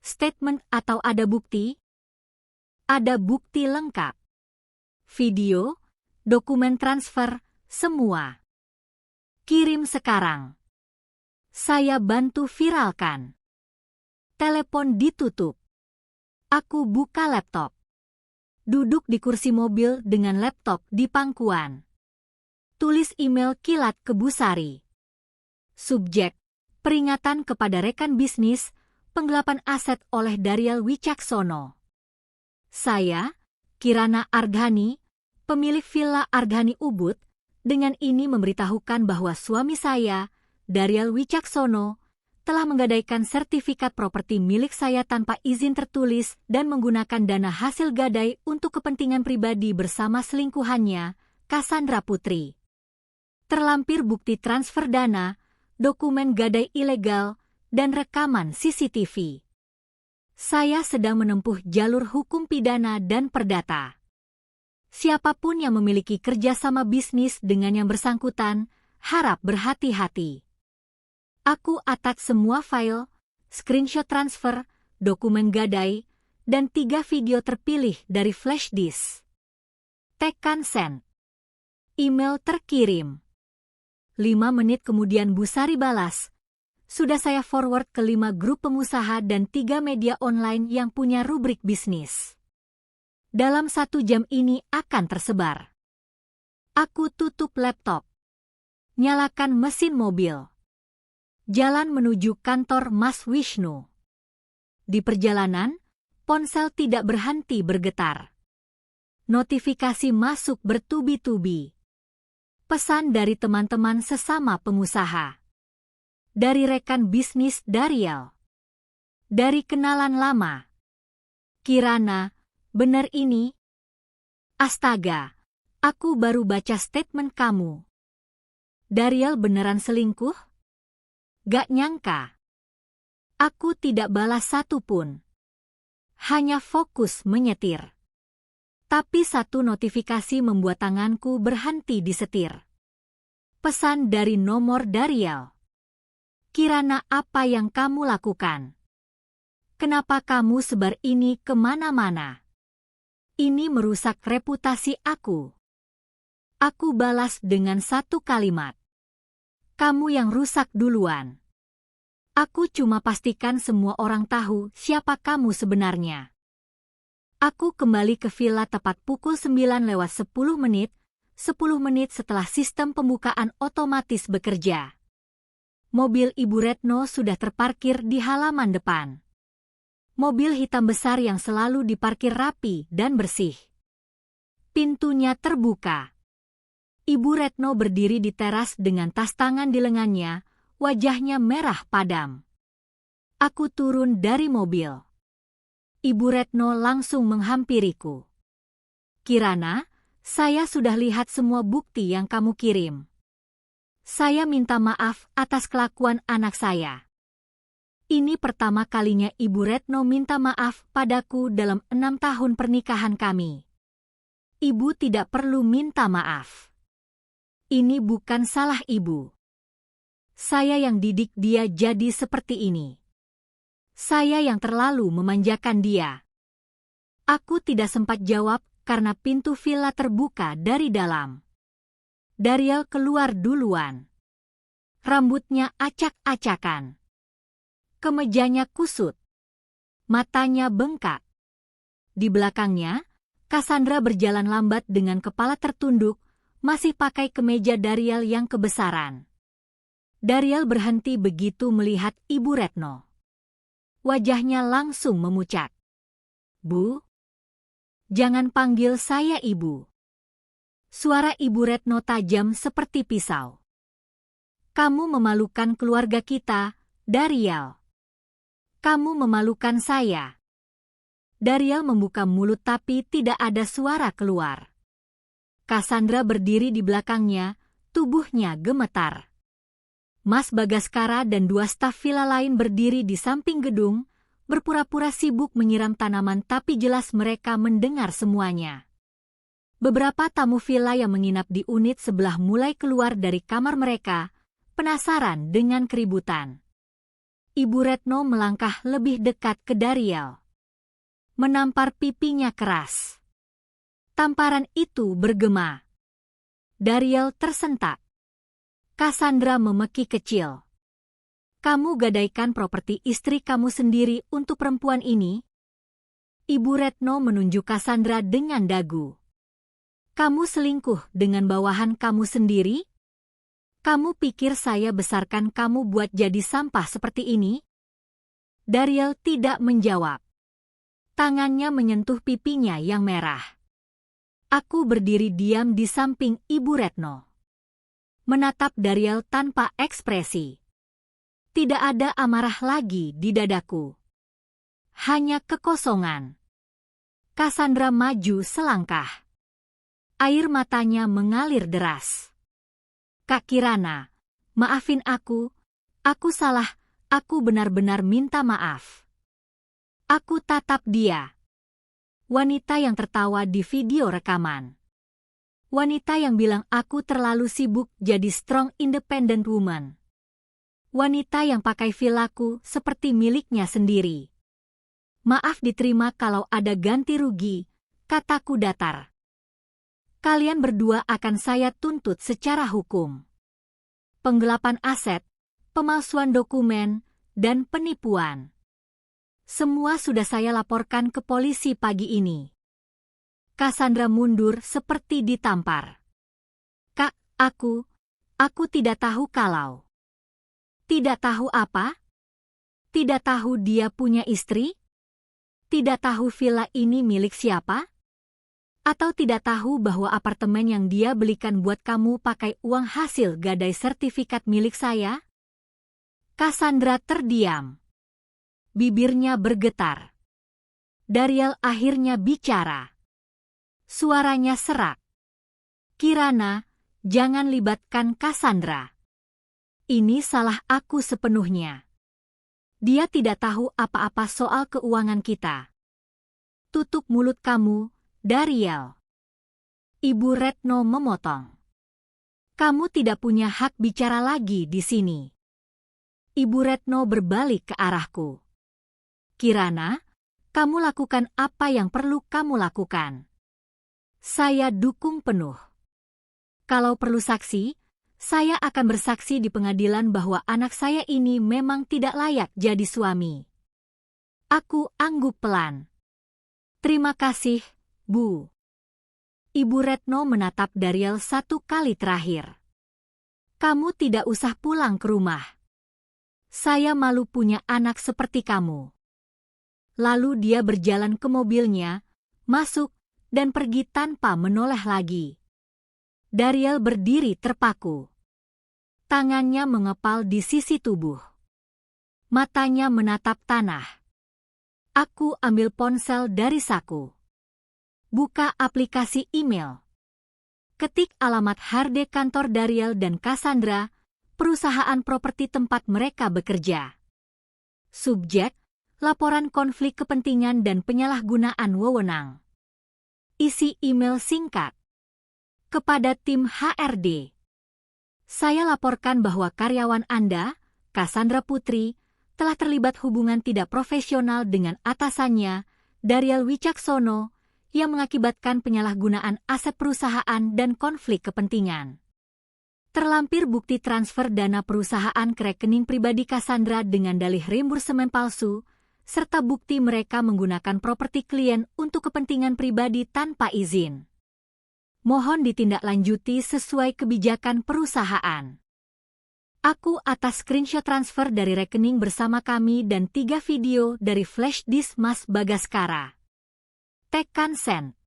Statement atau ada bukti? Ada bukti lengkap. Video, dokumen transfer, semua. Kirim sekarang. Saya bantu viralkan. Telepon ditutup. Aku buka laptop. Duduk di kursi mobil dengan laptop di pangkuan. Tulis email kilat ke Bu Sari. Subjek, peringatan kepada rekan bisnis, penggelapan aset oleh Daryl Wicaksono. Saya, Kirana Arghani, pemilik Villa Arghani Ubud, dengan ini memberitahukan bahwa suami saya, Daryl Wicaksono, telah menggadaikan sertifikat properti milik saya tanpa izin tertulis dan menggunakan dana hasil gadai untuk kepentingan pribadi bersama selingkuhannya, Cassandra Putri. Terlampir bukti transfer dana, dokumen gadai ilegal, dan rekaman CCTV. Saya sedang menempuh jalur hukum pidana dan perdata. Siapapun yang memiliki kerjasama bisnis dengan yang bersangkutan, harap berhati-hati. Aku attach semua file, screenshot transfer, dokumen gadai, dan 3 video terpilih dari flash disk. Tekan send. Email terkirim. 5 menit kemudian Bu Sari balas. Sudah saya forward ke 5 grup pengusaha dan 3 media online yang punya rubrik bisnis. Dalam 1 jam ini akan tersebar. Aku tutup laptop. Nyalakan mesin mobil. Jalan menuju kantor Mas Wisnu. Di perjalanan, ponsel tidak berhenti bergetar. Notifikasi masuk bertubi-tubi. Pesan dari teman-teman sesama pengusaha. Dari rekan bisnis Daryl. Dari kenalan lama. Kirana, benar ini? Astaga, aku baru baca statement kamu. Daryl beneran selingkuh? Gak nyangka. Aku tidak balas satu pun. Hanya fokus menyetir. Tapi satu notifikasi membuat tanganku berhenti di setir. Pesan dari nomor Daryl. Kirana, apa yang kamu lakukan? Kenapa kamu sebar ini kemana-mana? Ini merusak reputasi aku. Aku balas dengan 1 kalimat. Kamu yang rusak duluan. Aku cuma pastikan semua orang tahu siapa kamu sebenarnya. Aku kembali ke villa tepat pukul 9:10, 10 menit setelah sistem pembukaan otomatis bekerja. Mobil Ibu Retno sudah terparkir di halaman depan. Mobil hitam besar yang selalu diparkir rapi dan bersih. Pintunya terbuka. Ibu Retno berdiri di teras dengan tas tangan di lengannya, wajahnya merah padam. Aku turun dari mobil. Ibu Retno langsung menghampiriku. Kirana, saya sudah lihat semua bukti yang kamu kirim. Saya minta maaf atas kelakuan anak saya. Ini pertama kalinya Ibu Retno minta maaf padaku dalam 6 tahun pernikahan kami. Ibu tidak perlu minta maaf. Ini bukan salah Ibu. Saya yang didik dia jadi seperti ini. Saya yang terlalu memanjakan dia. Aku tidak sempat jawab karena pintu villa terbuka dari dalam. Daryl keluar duluan. Rambutnya acak-acakan. Kemejanya kusut. Matanya bengkak. Di belakangnya, Cassandra berjalan lambat dengan kepala tertunduk, masih pakai kemeja Daryl yang kebesaran. Daryl berhenti begitu melihat Ibu Retno. Wajahnya langsung memucat. Bu? Jangan panggil saya Ibu. Suara Ibu Retno tajam seperti pisau. Kamu memalukan keluarga kita, Daryl. Kamu memalukan saya. Daryl membuka mulut tapi tidak ada suara keluar. Cassandra berdiri di belakangnya, tubuhnya gemetar. Mas Bagaskara dan 2 staf villa lain berdiri di samping gedung, berpura-pura sibuk menyiram tanaman tapi jelas mereka mendengar semuanya. Beberapa tamu villa yang menginap di unit sebelah mulai keluar dari kamar mereka, penasaran dengan keributan. Ibu Retno melangkah lebih dekat ke Daryl. Menampar pipinya keras. Tamparan itu bergema. Daryl tersentak. Cassandra memeki kecil. Kamu gadaikan properti istri kamu sendiri untuk perempuan ini? Ibu Retno menunjuk Cassandra dengan dagu. Kamu selingkuh dengan bawahan kamu sendiri? Kamu pikir saya besarkan kamu buat jadi sampah seperti ini? Daryl tidak menjawab. Tangannya menyentuh pipinya yang merah. Aku berdiri diam di samping Ibu Retno. Menatap Daryl tanpa ekspresi. Tidak ada amarah lagi di dadaku. Hanya kekosongan. Cassandra maju selangkah. Air matanya mengalir deras. Kak Kirana, maafin aku salah, aku benar-benar minta maaf. Aku tatap dia. Wanita yang tertawa di video rekaman. Wanita yang bilang aku terlalu sibuk jadi strong independent woman. Wanita yang pakai villaku seperti miliknya sendiri. Maaf diterima kalau ada ganti rugi, kataku datar. Kalian berdua akan saya tuntut secara hukum. Penggelapan aset, pemalsuan dokumen, dan penipuan. Semua sudah saya laporkan ke polisi pagi ini. Cassandra mundur seperti ditampar. Kak, aku tidak tahu kalau. Tidak tahu apa? Tidak tahu dia punya istri? Tidak tahu villa ini milik siapa? Atau tidak tahu bahwa apartemen yang dia belikan buat kamu pakai uang hasil gadai sertifikat milik saya? Cassandra terdiam. Bibirnya bergetar. Daryl akhirnya bicara. Suaranya serak. Kirana, jangan libatkan Cassandra. Ini salah aku sepenuhnya. Dia tidak tahu apa-apa soal keuangan kita. Tutup mulut kamu, Daryl. Ibu Retno memotong. Kamu tidak punya hak bicara lagi di sini. Ibu Retno berbalik ke arahku. Kirana, kamu lakukan apa yang perlu kamu lakukan. Saya dukung penuh. Kalau perlu saksi, saya akan bersaksi di pengadilan bahwa anak saya ini memang tidak layak jadi suami. Aku angguk pelan. Terima kasih, Bu. Ibu Retno menatap Daryl 1 kali terakhir. Kamu tidak usah pulang ke rumah. Saya malu punya anak seperti kamu. Lalu dia berjalan ke mobilnya, masuk, dan pergi tanpa menoleh lagi. Daryl berdiri terpaku. Tangannya mengepal di sisi tubuh. Matanya menatap tanah. Aku ambil ponsel dari saku. Buka aplikasi email. Ketik alamat Harde kantor Daryl dan Cassandra, perusahaan properti tempat mereka bekerja. Subjek, laporan konflik kepentingan dan penyalahgunaan wewenang. Isi email singkat. Kepada tim HRD. Saya laporkan bahwa karyawan Anda, Cassandra Putri, telah terlibat hubungan tidak profesional dengan atasannya, Daryl Wicaksono, yang mengakibatkan penyalahgunaan aset perusahaan dan konflik kepentingan. Terlampir bukti transfer dana perusahaan ke rekening pribadi Cassandra dengan dalih reimbursemen palsu, serta bukti mereka menggunakan properti klien untuk kepentingan pribadi tanpa izin. Mohon ditindaklanjuti sesuai kebijakan perusahaan. Aku atas screenshot transfer dari rekening bersama kami dan 3 video dari flash disk Mas Bagaskara. Tekan send.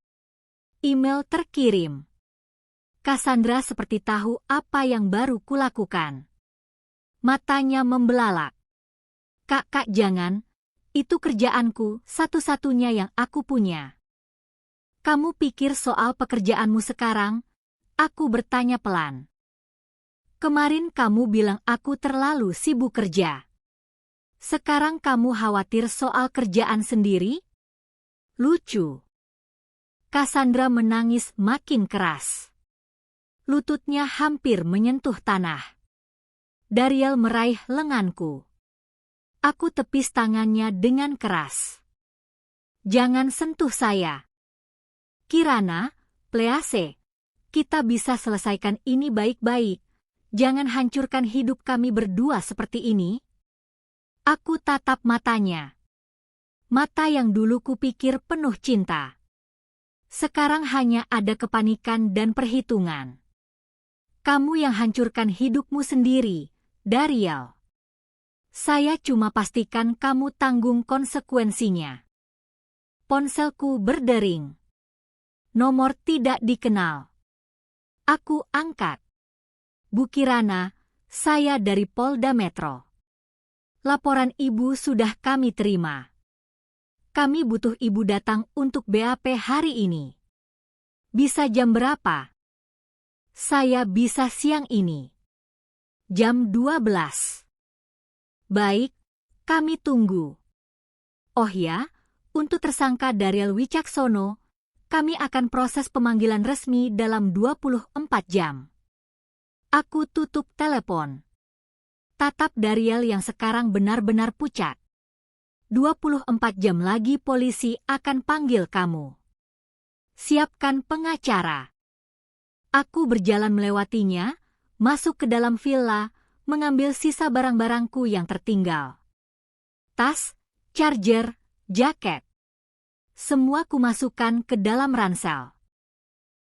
Email terkirim. Cassandra seperti tahu apa yang baru kulakukan. Matanya membelalak. Kak, jangan. Itu kerjaanku, satu-satunya yang aku punya. Kamu pikir soal pekerjaanmu sekarang? Aku bertanya pelan. Kemarin kamu bilang aku terlalu sibuk kerja. Sekarang kamu khawatir soal kerjaan sendiri? Lucu. Cassandra menangis makin keras. Lututnya hampir menyentuh tanah. Daryl meraih lenganku. Aku tepis tangannya dengan keras. Jangan sentuh saya. Kirana, please, kita bisa selesaikan ini baik-baik. Jangan hancurkan hidup kami berdua seperti ini. Aku tatap matanya. Mata yang dulu kupikir penuh cinta. Sekarang hanya ada kepanikan dan perhitungan. Kamu yang hancurkan hidupmu sendiri, Daryl. Saya cuma pastikan kamu tanggung konsekuensinya. Ponselku berdering. Nomor tidak dikenal. Aku angkat. Bu Kirana, saya dari Polda Metro. Laporan ibu sudah kami terima. Kami butuh ibu datang untuk BAP hari ini. Bisa jam berapa? Saya bisa siang ini. Jam 12. Baik, kami tunggu. Oh ya, untuk tersangka Daryl Wicaksono, kami akan proses pemanggilan resmi dalam 24 jam. Aku tutup telepon. Tatap Daryl yang sekarang benar-benar pucat. 24 jam lagi polisi akan panggil kamu. Siapkan pengacara. Aku berjalan melewatinya, masuk ke dalam villa, mengambil sisa barang-barangku yang tertinggal. Tas, charger, jaket. Semua kumasukkan ke dalam ransel.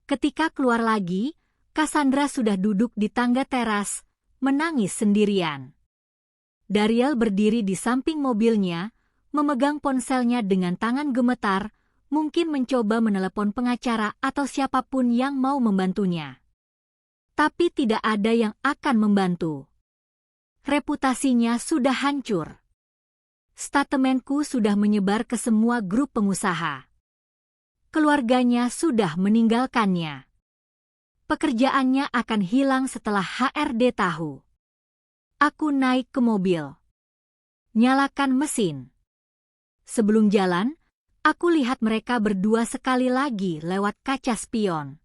Ketika keluar lagi, Cassandra sudah duduk di tangga teras, menangis sendirian. Daryl berdiri di samping mobilnya, memegang ponselnya dengan tangan gemetar, mungkin mencoba menelepon pengacara atau siapapun yang mau membantunya. Tapi tidak ada yang akan membantu. Reputasinya sudah hancur. Statementku sudah menyebar ke semua grup pengusaha. Keluarganya sudah meninggalkannya. Pekerjaannya akan hilang setelah HRD tahu. Aku naik ke mobil. Nyalakan mesin. Sebelum jalan, aku lihat mereka berdua sekali lagi lewat kaca spion.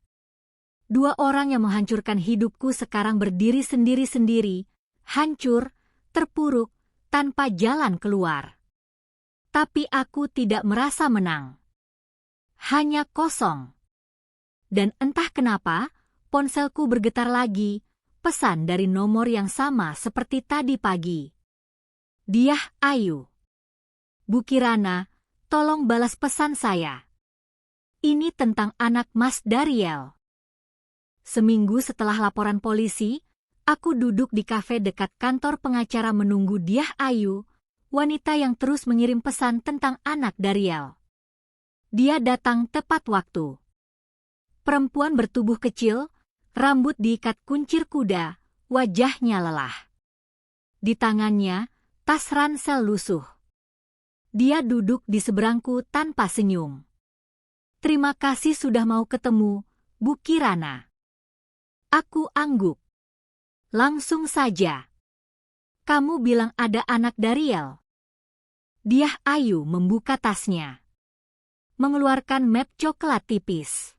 2 orang yang menghancurkan hidupku sekarang berdiri sendiri-sendiri, hancur, terpuruk, tanpa jalan keluar. Tapi aku tidak merasa menang. Hanya kosong. Dan entah kenapa, ponselku bergetar lagi, pesan dari nomor yang sama seperti tadi pagi. Diah Ayu. Bu Kirana, tolong balas pesan saya. Ini tentang anak Mas Daryl. Seminggu setelah laporan polisi, aku duduk di kafe dekat kantor pengacara menunggu Diah Ayu, wanita yang terus mengirim pesan tentang anak Daryl. Dia datang tepat waktu. Perempuan bertubuh kecil, rambut diikat kuncir kuda, wajahnya lelah. Di tangannya, tas ransel lusuh. Dia duduk di seberangku tanpa senyum. Terima kasih sudah mau ketemu, Bu Kirana. Aku angguk. Langsung saja. Kamu bilang ada anak Daryl. Diah Ayu membuka tasnya, mengeluarkan map coklat tipis,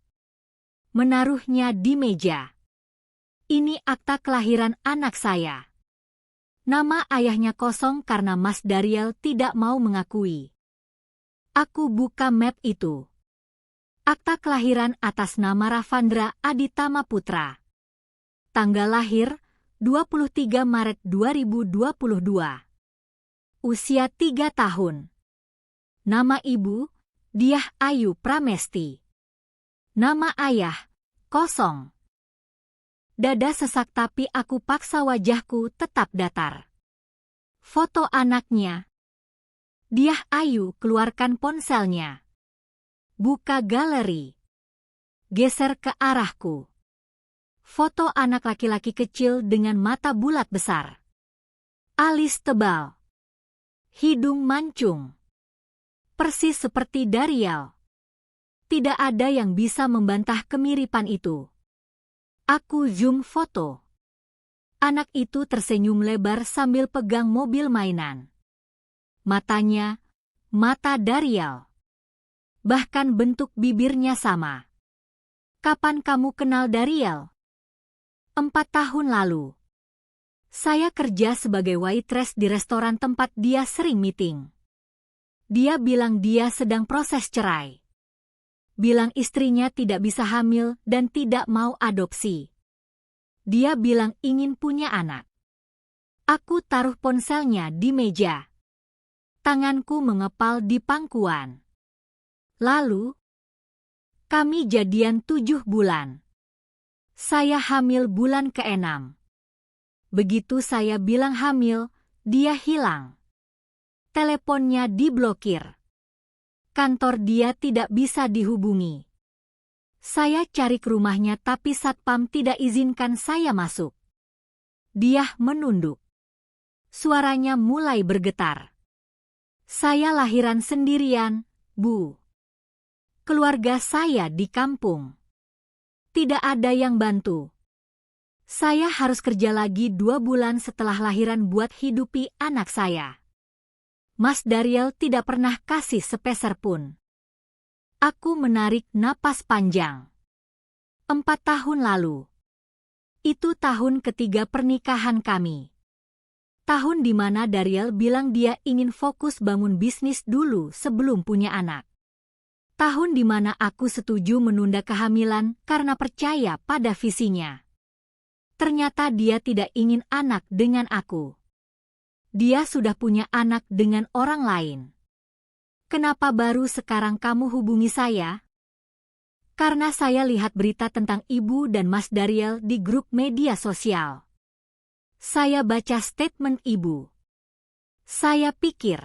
menaruhnya di meja. Ini akta kelahiran anak saya. Nama ayahnya kosong karena Mas Daryl tidak mau mengakui. Aku buka map itu. Akta kelahiran atas nama Ravandra Aditama Putra. Tanggal lahir 23 Maret 2022. Usia 3 tahun. Nama ibu Diah Ayu Pramesti. Nama ayah kosong. Dada sesak tapi aku paksa wajahku tetap datar. Foto anaknya. Diah Ayu keluarkan ponselnya. Buka galeri. Geser ke arahku. Foto anak laki-laki kecil dengan mata bulat besar. Alis tebal. Hidung mancung. Persis seperti Daryl. Tidak ada yang bisa membantah kemiripan itu. Aku zoom foto. Anak itu tersenyum lebar sambil pegang mobil mainan. Matanya, mata Daryl. Bahkan bentuk bibirnya sama. Kapan kamu kenal Daryl? 4 tahun lalu. Saya kerja sebagai waitress di restoran tempat dia sering meeting. Dia bilang dia sedang proses cerai. Bilang istrinya tidak bisa hamil dan tidak mau adopsi. Dia bilang ingin punya anak. Aku taruh ponselnya di meja. Tanganku mengepal di pangkuan. Lalu, kami jadian 7 bulan. Saya hamil bulan ke-6. Begitu saya bilang hamil, dia hilang. Teleponnya diblokir. Kantor dia tidak bisa dihubungi. Saya cari ke rumahnya tapi satpam tidak izinkan saya masuk. Dia menunduk. Suaranya mulai bergetar. Saya lahiran sendirian, Bu. Keluarga saya di kampung. Tidak ada yang bantu. Saya harus kerja lagi 2 bulan setelah lahiran buat hidupi anak saya. Mas Daryl tidak pernah kasih sepeser pun. Aku menarik napas panjang. 4 tahun lalu. Itu tahun ketiga pernikahan kami. Tahun di mana Daryl bilang dia ingin fokus bangun bisnis dulu sebelum punya anak. Tahun di mana aku setuju menunda kehamilan karena percaya pada visinya. Ternyata dia tidak ingin anak dengan aku. Dia sudah punya anak dengan orang lain. Kenapa baru sekarang kamu hubungi saya? Karena saya lihat berita tentang ibu dan Mas Daryl di grup media sosial. Saya baca statement ibu. Saya pikir,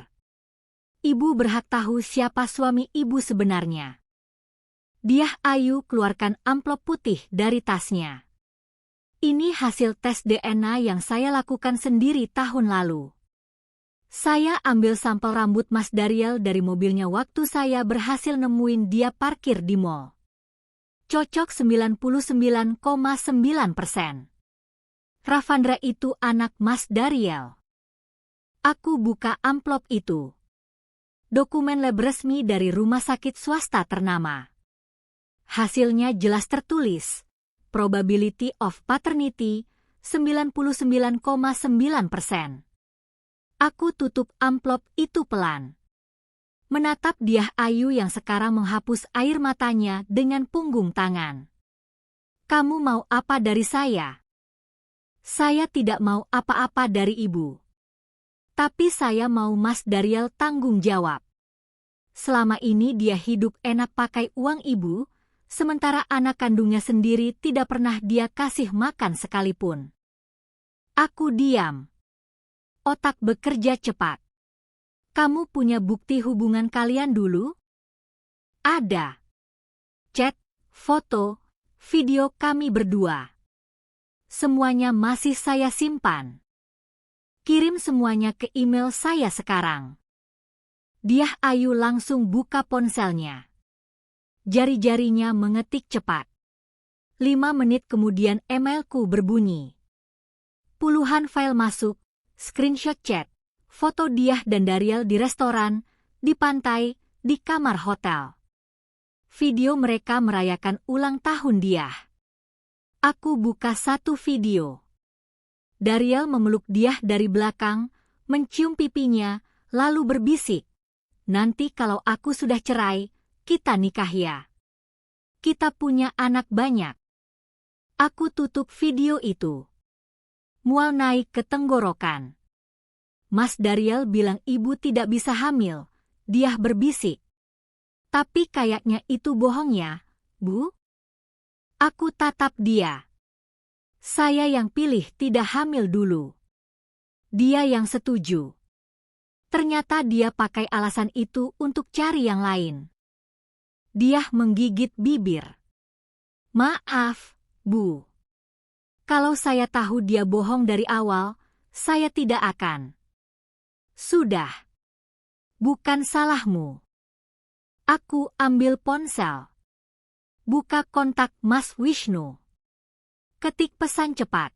ibu berhak tahu siapa suami ibu sebenarnya. Diah Ayu keluarkan amplop putih dari tasnya. Ini hasil tes DNA yang saya lakukan sendiri tahun lalu. Saya ambil sampel rambut Mas Daryl dari mobilnya waktu saya berhasil nemuin dia parkir di mall. Cocok 99,9%. Ravandra itu anak Mas Daryl. Aku buka amplop itu. Dokumen lab resmi dari rumah sakit swasta ternama. Hasilnya jelas tertulis. Probability of paternity 99,9%. Aku tutup amplop itu pelan. Menatap Diah Ayu yang sekarang menghapus air matanya dengan punggung tangan. Kamu mau apa dari saya? Saya tidak mau apa-apa dari ibu. Tapi saya mau Mas Daryl tanggung jawab. Selama ini dia hidup enak pakai uang ibu, sementara anak kandungnya sendiri tidak pernah dia kasih makan sekalipun. Aku diam. Otak bekerja cepat. Kamu punya bukti hubungan kalian dulu? Ada. Chat, foto, video kami berdua. Semuanya masih saya simpan. Kirim semuanya ke email saya sekarang. Diah Ayu langsung buka ponselnya. Jari-jarinya mengetik cepat. 5 menit kemudian emailku berbunyi. Puluhan file masuk. Screenshot chat, foto Diah dan Daryl di restoran, di pantai, di kamar hotel. Video mereka merayakan ulang tahun Diah. Aku buka satu video. Daryl memeluk Diah dari belakang, mencium pipinya, lalu berbisik, "Nanti kalau aku sudah cerai, kita nikah ya. Kita punya anak banyak." Aku tutup video itu. Mual naik ke tenggorokan. "Mas Daryl bilang ibu tidak bisa hamil," Diah berbisik. "Tapi kayaknya itu bohong ya, Bu?" Aku tatap dia. Saya yang pilih tidak hamil dulu. Dia yang setuju. Ternyata dia pakai alasan itu untuk cari yang lain. Dia menggigit bibir. "Maaf, Bu. Kalau saya tahu dia bohong dari awal, saya tidak akan." "Sudah. Bukan salahmu." Aku ambil ponsel. Buka kontak Mas Wisnu. Ketik pesan cepat.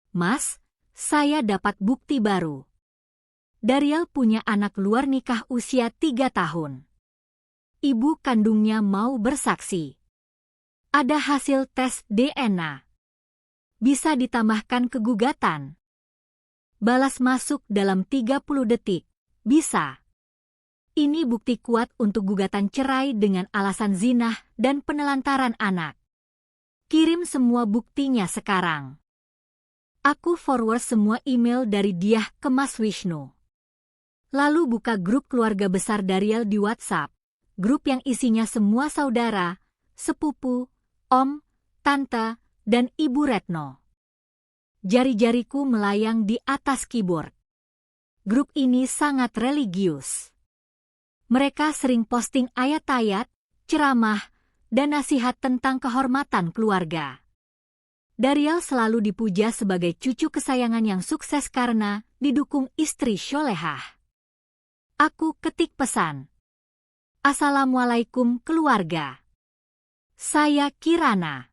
"Mas, saya dapat bukti baru. Daryl punya anak luar nikah usia 3 tahun. Ibu kandungnya mau bersaksi. Ada hasil tes DNA. Bisa ditambahkan ke gugatan. Balas masuk dalam 30 detik. Bisa. Ini bukti kuat untuk gugatan cerai dengan alasan zina dan penelantaran anak. Kirim semua buktinya sekarang." Aku forward semua email dari Diah ke Mas Wisnu. Lalu buka grup keluarga besar Daryl di WhatsApp, grup yang isinya semua saudara, sepupu, om, tante, dan Ibu Retno. Jari-jariku melayang di atas keyboard. Grup ini sangat religius. Mereka sering posting ayat-ayat, ceramah, dan nasihat tentang kehormatan keluarga. Daryl selalu dipuja sebagai cucu kesayangan yang sukses karena didukung istri sholehah. Aku ketik pesan. "Assalamualaikum keluarga. Saya Kirana.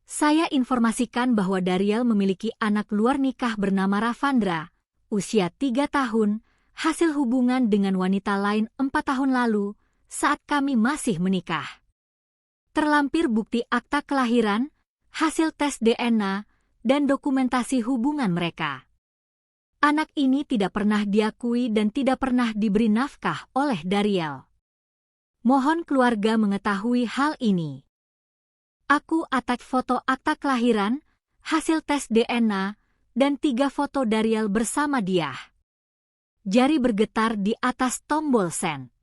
Saya informasikan bahwa Daryl memiliki anak luar nikah bernama Ravandra, usia 3 tahun, hasil hubungan dengan wanita lain 4 tahun lalu, saat kami masih menikah. Terlampir bukti akta kelahiran, hasil tes DNA, dan dokumentasi hubungan mereka. Anak ini tidak pernah diakui dan tidak pernah diberi nafkah oleh Daryl. Mohon keluarga mengetahui hal ini." Aku attach foto akta kelahiran, hasil tes DNA, dan 3 foto Daryl bersama Diah. Jari bergetar di atas tombol send.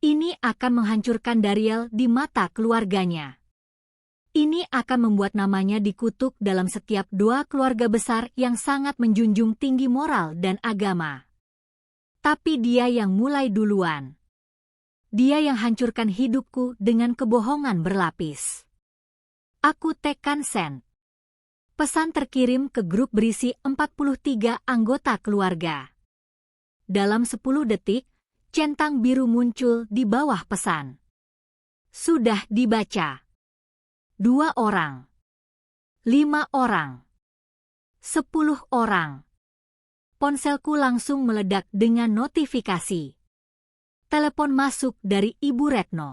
Ini akan menghancurkan Daryl di mata keluarganya. Ini akan membuat namanya dikutuk dalam setiap doa keluarga besar yang sangat menjunjung tinggi moral dan agama. Tapi dia yang mulai duluan. Dia yang hancurkan hidupku dengan kebohongan berlapis. Aku tekan send. Pesan terkirim ke grup berisi 43 anggota keluarga. Dalam 10 detik, centang biru muncul di bawah pesan. Sudah dibaca. 2 orang. 5 orang. 10 orang. Ponselku langsung meledak dengan notifikasi. Telepon masuk dari Ibu Retno.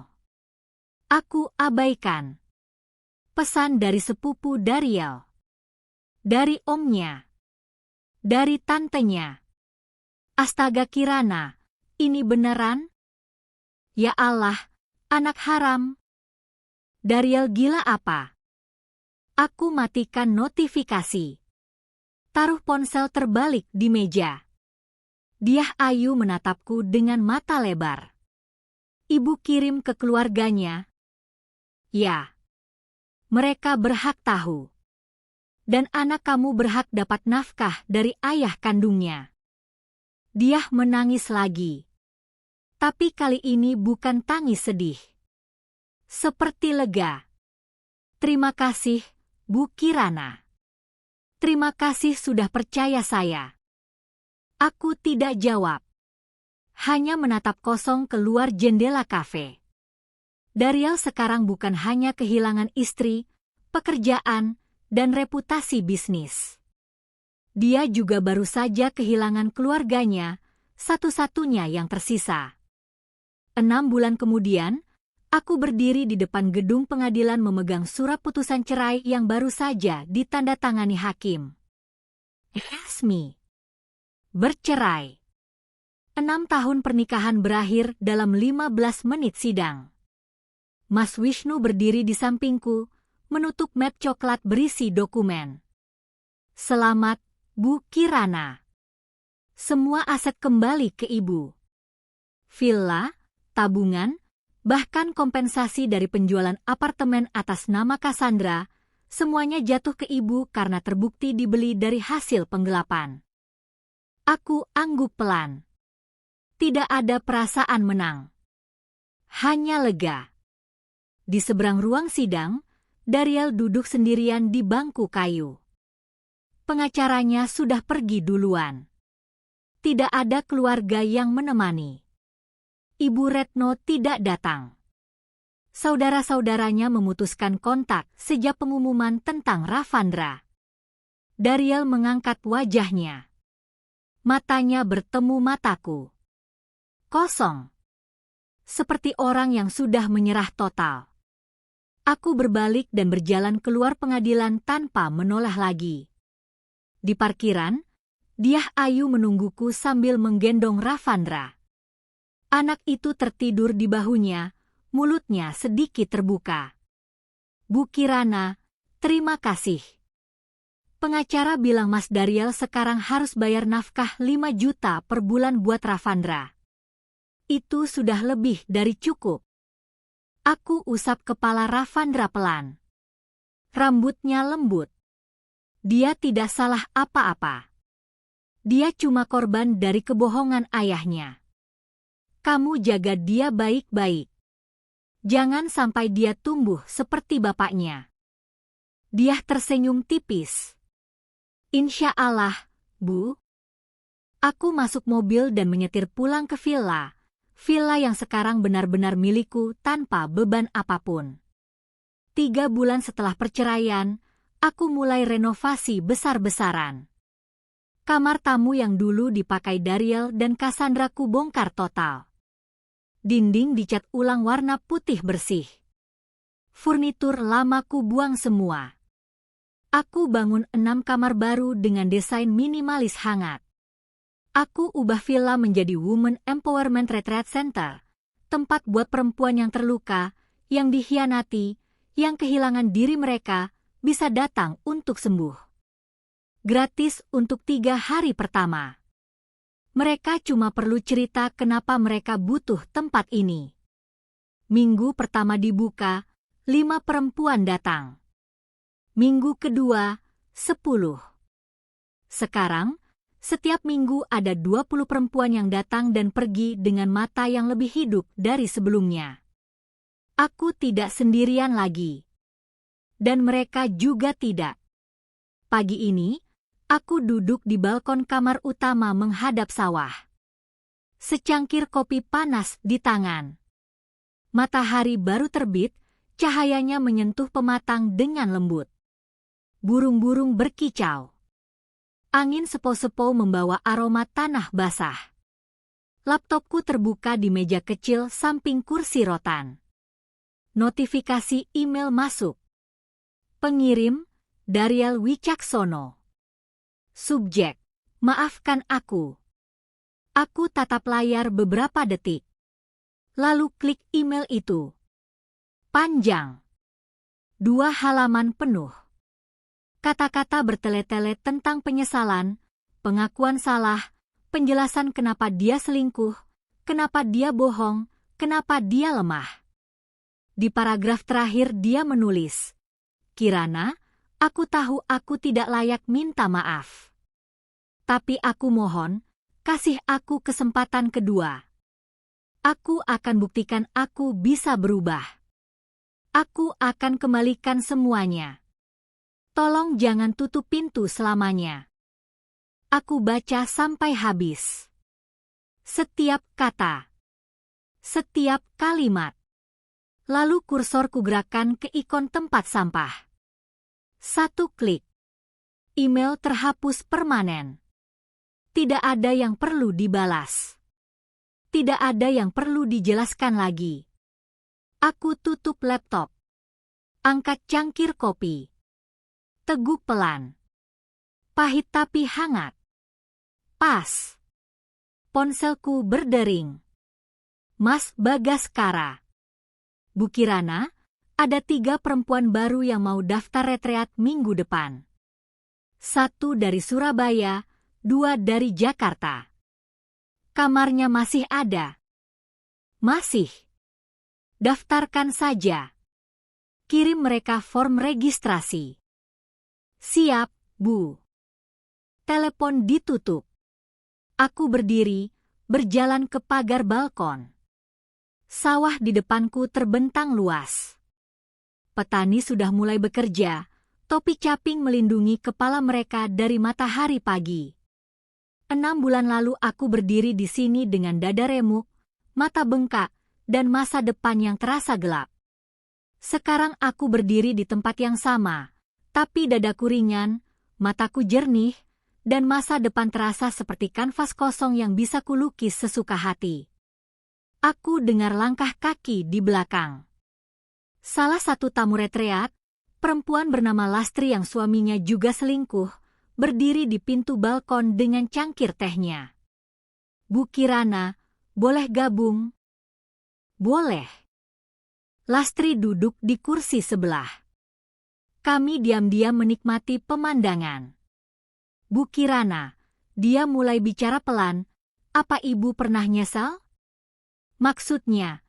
Aku abaikan. Pesan dari sepupu Daryl. Dari omnya. Dari tantenya. Astaga Kirana, ini beneran? Ya Allah, anak haram. Daryl gila apa? Aku matikan notifikasi. Taruh ponsel terbalik di meja. Diah Ayu menatapku dengan mata lebar. Ibu kirim ke keluarganya. Ya. Mereka berhak tahu. Dan anak kamu berhak dapat nafkah dari ayah kandungnya. Diah menangis lagi. Tapi kali ini bukan tangis sedih. Seperti lega. Terima kasih, Bu Kirana. Terima kasih sudah percaya saya. Aku tidak jawab. Hanya menatap kosong keluar jendela kafe. Daryl sekarang bukan hanya kehilangan istri, pekerjaan, dan reputasi bisnis. Dia juga baru saja kehilangan keluarganya, satu-satunya yang tersisa. 6 bulan kemudian, aku berdiri di depan gedung pengadilan memegang surat putusan cerai yang baru saja ditandatangani hakim. Resmi. Bercerai. 6 tahun pernikahan berakhir dalam 15 menit sidang. Mas Wisnu berdiri di sampingku, menutup map coklat berisi dokumen. Selamat, Bu Kirana. Semua aset kembali ke Ibu. Villa, tabungan, bahkan kompensasi dari penjualan apartemen atas nama Cassandra, semuanya jatuh ke Ibu karena terbukti dibeli dari hasil penggelapan. Aku angguk pelan. Tidak ada perasaan menang. Hanya lega. Di seberang ruang sidang, Dariel duduk sendirian di bangku kayu. Pengacaranya sudah pergi duluan. Tidak ada keluarga yang menemani. Ibu Retno tidak datang. Saudara-saudaranya memutuskan kontak sejak pengumuman tentang Ravandra. Dariel mengangkat wajahnya. Matanya bertemu mataku. Kosong. Seperti orang yang sudah menyerah total. Aku berbalik dan berjalan keluar pengadilan tanpa menoleh lagi. Di parkiran, Diah Ayu menungguku sambil menggendong Ravandra. Anak itu tertidur di bahunya, mulutnya sedikit terbuka. Bu Kirana, terima kasih. Pengacara bilang Mas Dariel sekarang harus bayar nafkah 5 juta per bulan buat Ravandra. Itu sudah lebih dari cukup. Aku usap kepala Ravandra pelan. Rambutnya lembut. Dia tidak salah apa-apa. Dia cuma korban dari kebohongan ayahnya. Kamu jaga dia baik-baik. Jangan sampai dia tumbuh seperti bapaknya. Dia tersenyum tipis. Insya Allah, Bu. Aku masuk mobil dan menyetir pulang ke villa. Villa yang sekarang benar-benar milikku tanpa beban apapun. 3 bulan setelah perceraian, aku mulai renovasi besar-besaran. Kamar tamu yang dulu dipakai Dariel dan Cassandra ku bongkar total. Dinding dicat ulang warna putih bersih. Furnitur lama ku buang semua. Aku bangun 6 kamar baru dengan desain minimalis hangat. Aku ubah villa menjadi Women Empowerment Retreat Center, tempat buat perempuan yang terluka, yang dikhianati, yang kehilangan diri mereka, bisa datang untuk sembuh. Gratis untuk 3 hari pertama. Mereka cuma perlu cerita kenapa mereka butuh tempat ini. Minggu pertama dibuka, 5 perempuan datang. Minggu kedua, 10. Sekarang, setiap minggu ada 20 perempuan yang datang dan pergi dengan mata yang lebih hidup dari sebelumnya. Aku tidak sendirian lagi. Dan mereka juga tidak. Pagi ini, aku duduk di balkon kamar utama menghadap sawah. Secangkir kopi panas di tangan. Matahari baru terbit, cahayanya menyentuh pematang dengan lembut. Burung-burung berkicau. Angin sepo-sepo membawa aroma tanah basah. Laptopku terbuka di meja kecil samping kursi rotan. Notifikasi email masuk. Pengirim, Dariel Wicaksono. Subjek, maafkan aku. Aku tatap layar beberapa detik. Lalu klik email itu. Panjang. 2 halaman penuh. Kata-kata bertele-tele tentang penyesalan, pengakuan salah, penjelasan kenapa dia selingkuh, kenapa dia bohong, kenapa dia lemah. Di paragraf terakhir dia menulis, Kirana, aku tahu aku tidak layak minta maaf. Tapi aku mohon, kasih aku kesempatan kedua. Aku akan buktikan aku bisa berubah. Aku akan kembalikan semuanya. Tolong jangan tutup pintu selamanya. Aku baca sampai habis. Setiap kata. Setiap kalimat. Lalu kursor kugerakkan ke ikon tempat sampah. 1 klik. Email terhapus permanen. Tidak ada yang perlu dibalas. Tidak ada yang perlu dijelaskan lagi. Aku tutup laptop. Angkat cangkir kopi. Teguk pelan. Pahit tapi hangat. Pas. Ponselku berdering. Mas Bagaskara. Bu Kirana, ada 3 perempuan baru yang mau daftar retreat minggu depan. 1 dari Surabaya, 2 dari Jakarta. Kamarnya masih ada? Masih. Daftarkan saja. Kirim mereka form registrasi. Siap, Bu. Telepon ditutup. Aku berdiri, berjalan ke pagar balkon. Sawah di depanku terbentang luas. Petani sudah mulai bekerja, topi caping melindungi kepala mereka dari matahari pagi. 6 bulan lalu aku berdiri di sini dengan dada remuk, mata bengkak, dan masa depan yang terasa gelap. Sekarang aku berdiri di tempat yang sama, tapi dadaku ringan, mataku jernih, dan masa depan terasa seperti kanvas kosong yang bisa kulukis sesuka hati. Aku dengar langkah kaki di belakang. Salah satu tamu retreat, perempuan bernama Lastri yang suaminya juga selingkuh, berdiri di pintu balkon dengan cangkir tehnya. Bu Kirana, boleh gabung? Boleh. Lastri duduk di kursi sebelah. Kami diam-diam menikmati pemandangan. Bu Kirana, dia mulai bicara pelan, apa ibu pernah nyesal? Maksudnya,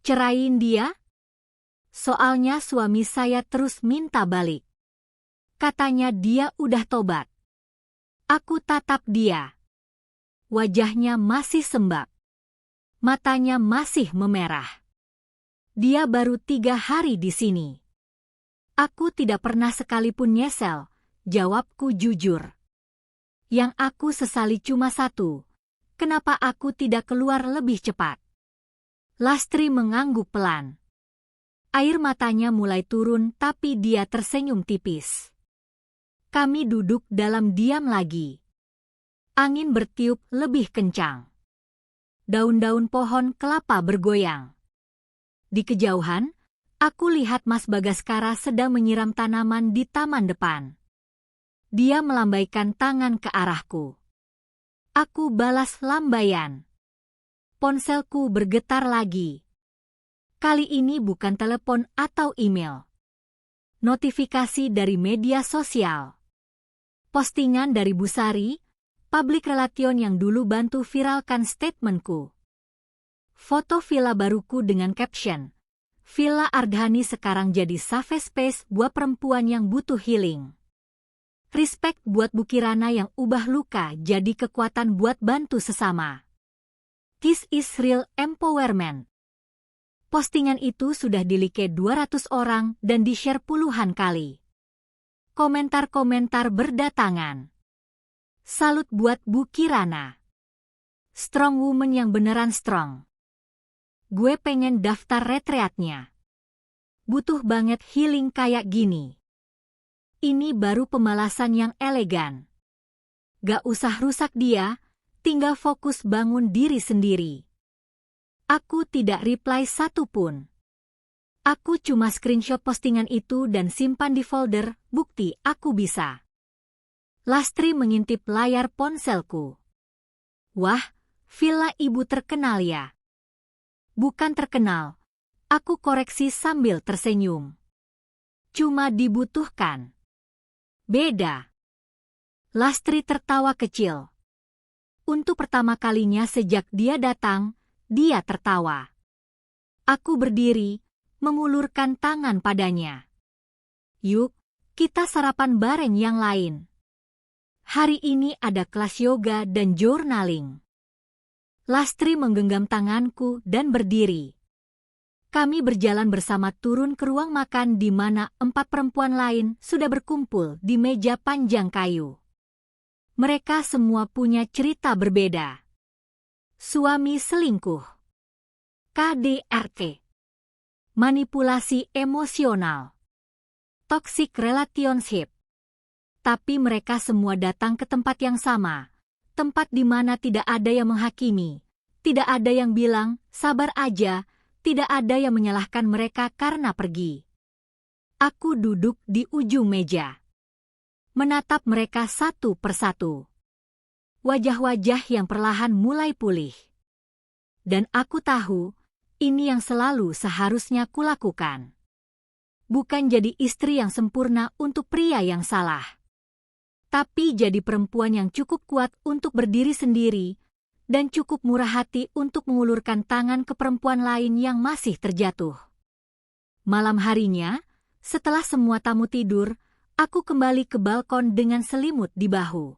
cerain dia? Soalnya suami saya terus minta balik. Katanya dia udah tobat. Aku tatap dia. Wajahnya masih sembab. Matanya masih memerah. Dia baru 3 hari di sini. Aku tidak pernah sekalipun nyesel, jawabku jujur. Yang aku sesali cuma satu, kenapa aku tidak keluar lebih cepat? Lastri mengangguk pelan. Air matanya mulai turun tapi dia tersenyum tipis. Kami duduk dalam diam lagi. Angin bertiup lebih kencang. Daun-daun pohon kelapa bergoyang. Di kejauhan, aku lihat Mas Bagaskara sedang menyiram tanaman di taman depan. Dia melambaikan tangan ke arahku. Aku balas lambaian. Ponselku bergetar lagi. Kali ini bukan telepon atau email. Notifikasi dari media sosial. Postingan dari Bu Sari, public relation yang dulu bantu viralkan statementku. Foto villa baruku dengan caption, Villa Ardhani sekarang jadi safe space buat perempuan yang butuh healing. Respect buat Bu Kirana yang ubah luka jadi kekuatan buat bantu sesama. This is real empowerment. Postingan itu sudah di-like 200 orang dan di-share puluhan kali. Komentar-komentar berdatangan. Salut buat Bu Kirana. Strong woman yang beneran strong. Gue pengen daftar retreatnya. Butuh banget healing kayak gini. Ini baru pemalasan yang elegan. Gak usah rusak dia, tinggal fokus bangun diri sendiri. Aku tidak reply satupun. Aku cuma screenshot postingan itu dan simpan di folder, bukti aku bisa. Lastri mengintip layar ponselku. Wah, villa ibu terkenal ya. Bukan terkenal, aku koreksi sambil tersenyum. Cuma dibutuhkan. Beda. Lastri tertawa kecil. Untuk pertama kalinya sejak dia datang, dia tertawa. Aku berdiri, mengulurkan tangan padanya. Yuk, kita sarapan bareng yang lain. Hari ini ada kelas yoga dan journaling. Lastri menggenggam tanganku dan berdiri. Kami berjalan bersama turun ke ruang makan di mana 4 perempuan lain sudah berkumpul di meja panjang kayu. Mereka semua punya cerita berbeda. Suami selingkuh. KDRT. Manipulasi emosional. Toxic relationship. Tapi mereka semua datang ke tempat yang sama, tempat di mana tidak ada yang menghakimi, tidak ada yang bilang, sabar aja, tidak ada yang menyalahkan mereka karena pergi. Aku duduk di ujung meja, menatap mereka satu persatu. Wajah-wajah yang perlahan mulai pulih. Dan aku tahu, ini yang selalu seharusnya kulakukan. Bukan jadi istri yang sempurna untuk pria yang salah, tapi jadi perempuan yang cukup kuat untuk berdiri sendiri dan cukup murah hati untuk mengulurkan tangan ke perempuan lain yang masih terjatuh. Malam harinya, setelah semua tamu tidur, aku kembali ke balkon dengan selimut di bahu.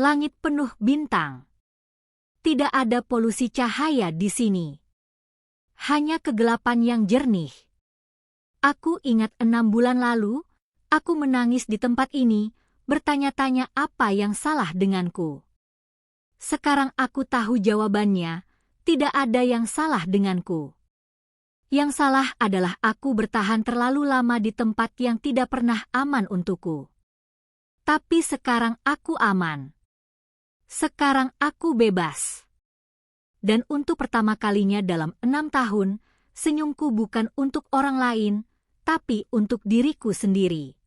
Langit penuh bintang. Tidak ada polusi cahaya di sini. Hanya kegelapan yang jernih. Aku ingat 6 bulan lalu, aku menangis di tempat ini, bertanya-tanya apa yang salah denganku. Sekarang aku tahu jawabannya, tidak ada yang salah denganku. Yang salah adalah aku bertahan terlalu lama di tempat yang tidak pernah aman untukku. Tapi sekarang aku aman. Sekarang aku bebas. Dan untuk pertama kalinya dalam 6 tahun, senyumku bukan untuk orang lain, tapi untuk diriku sendiri.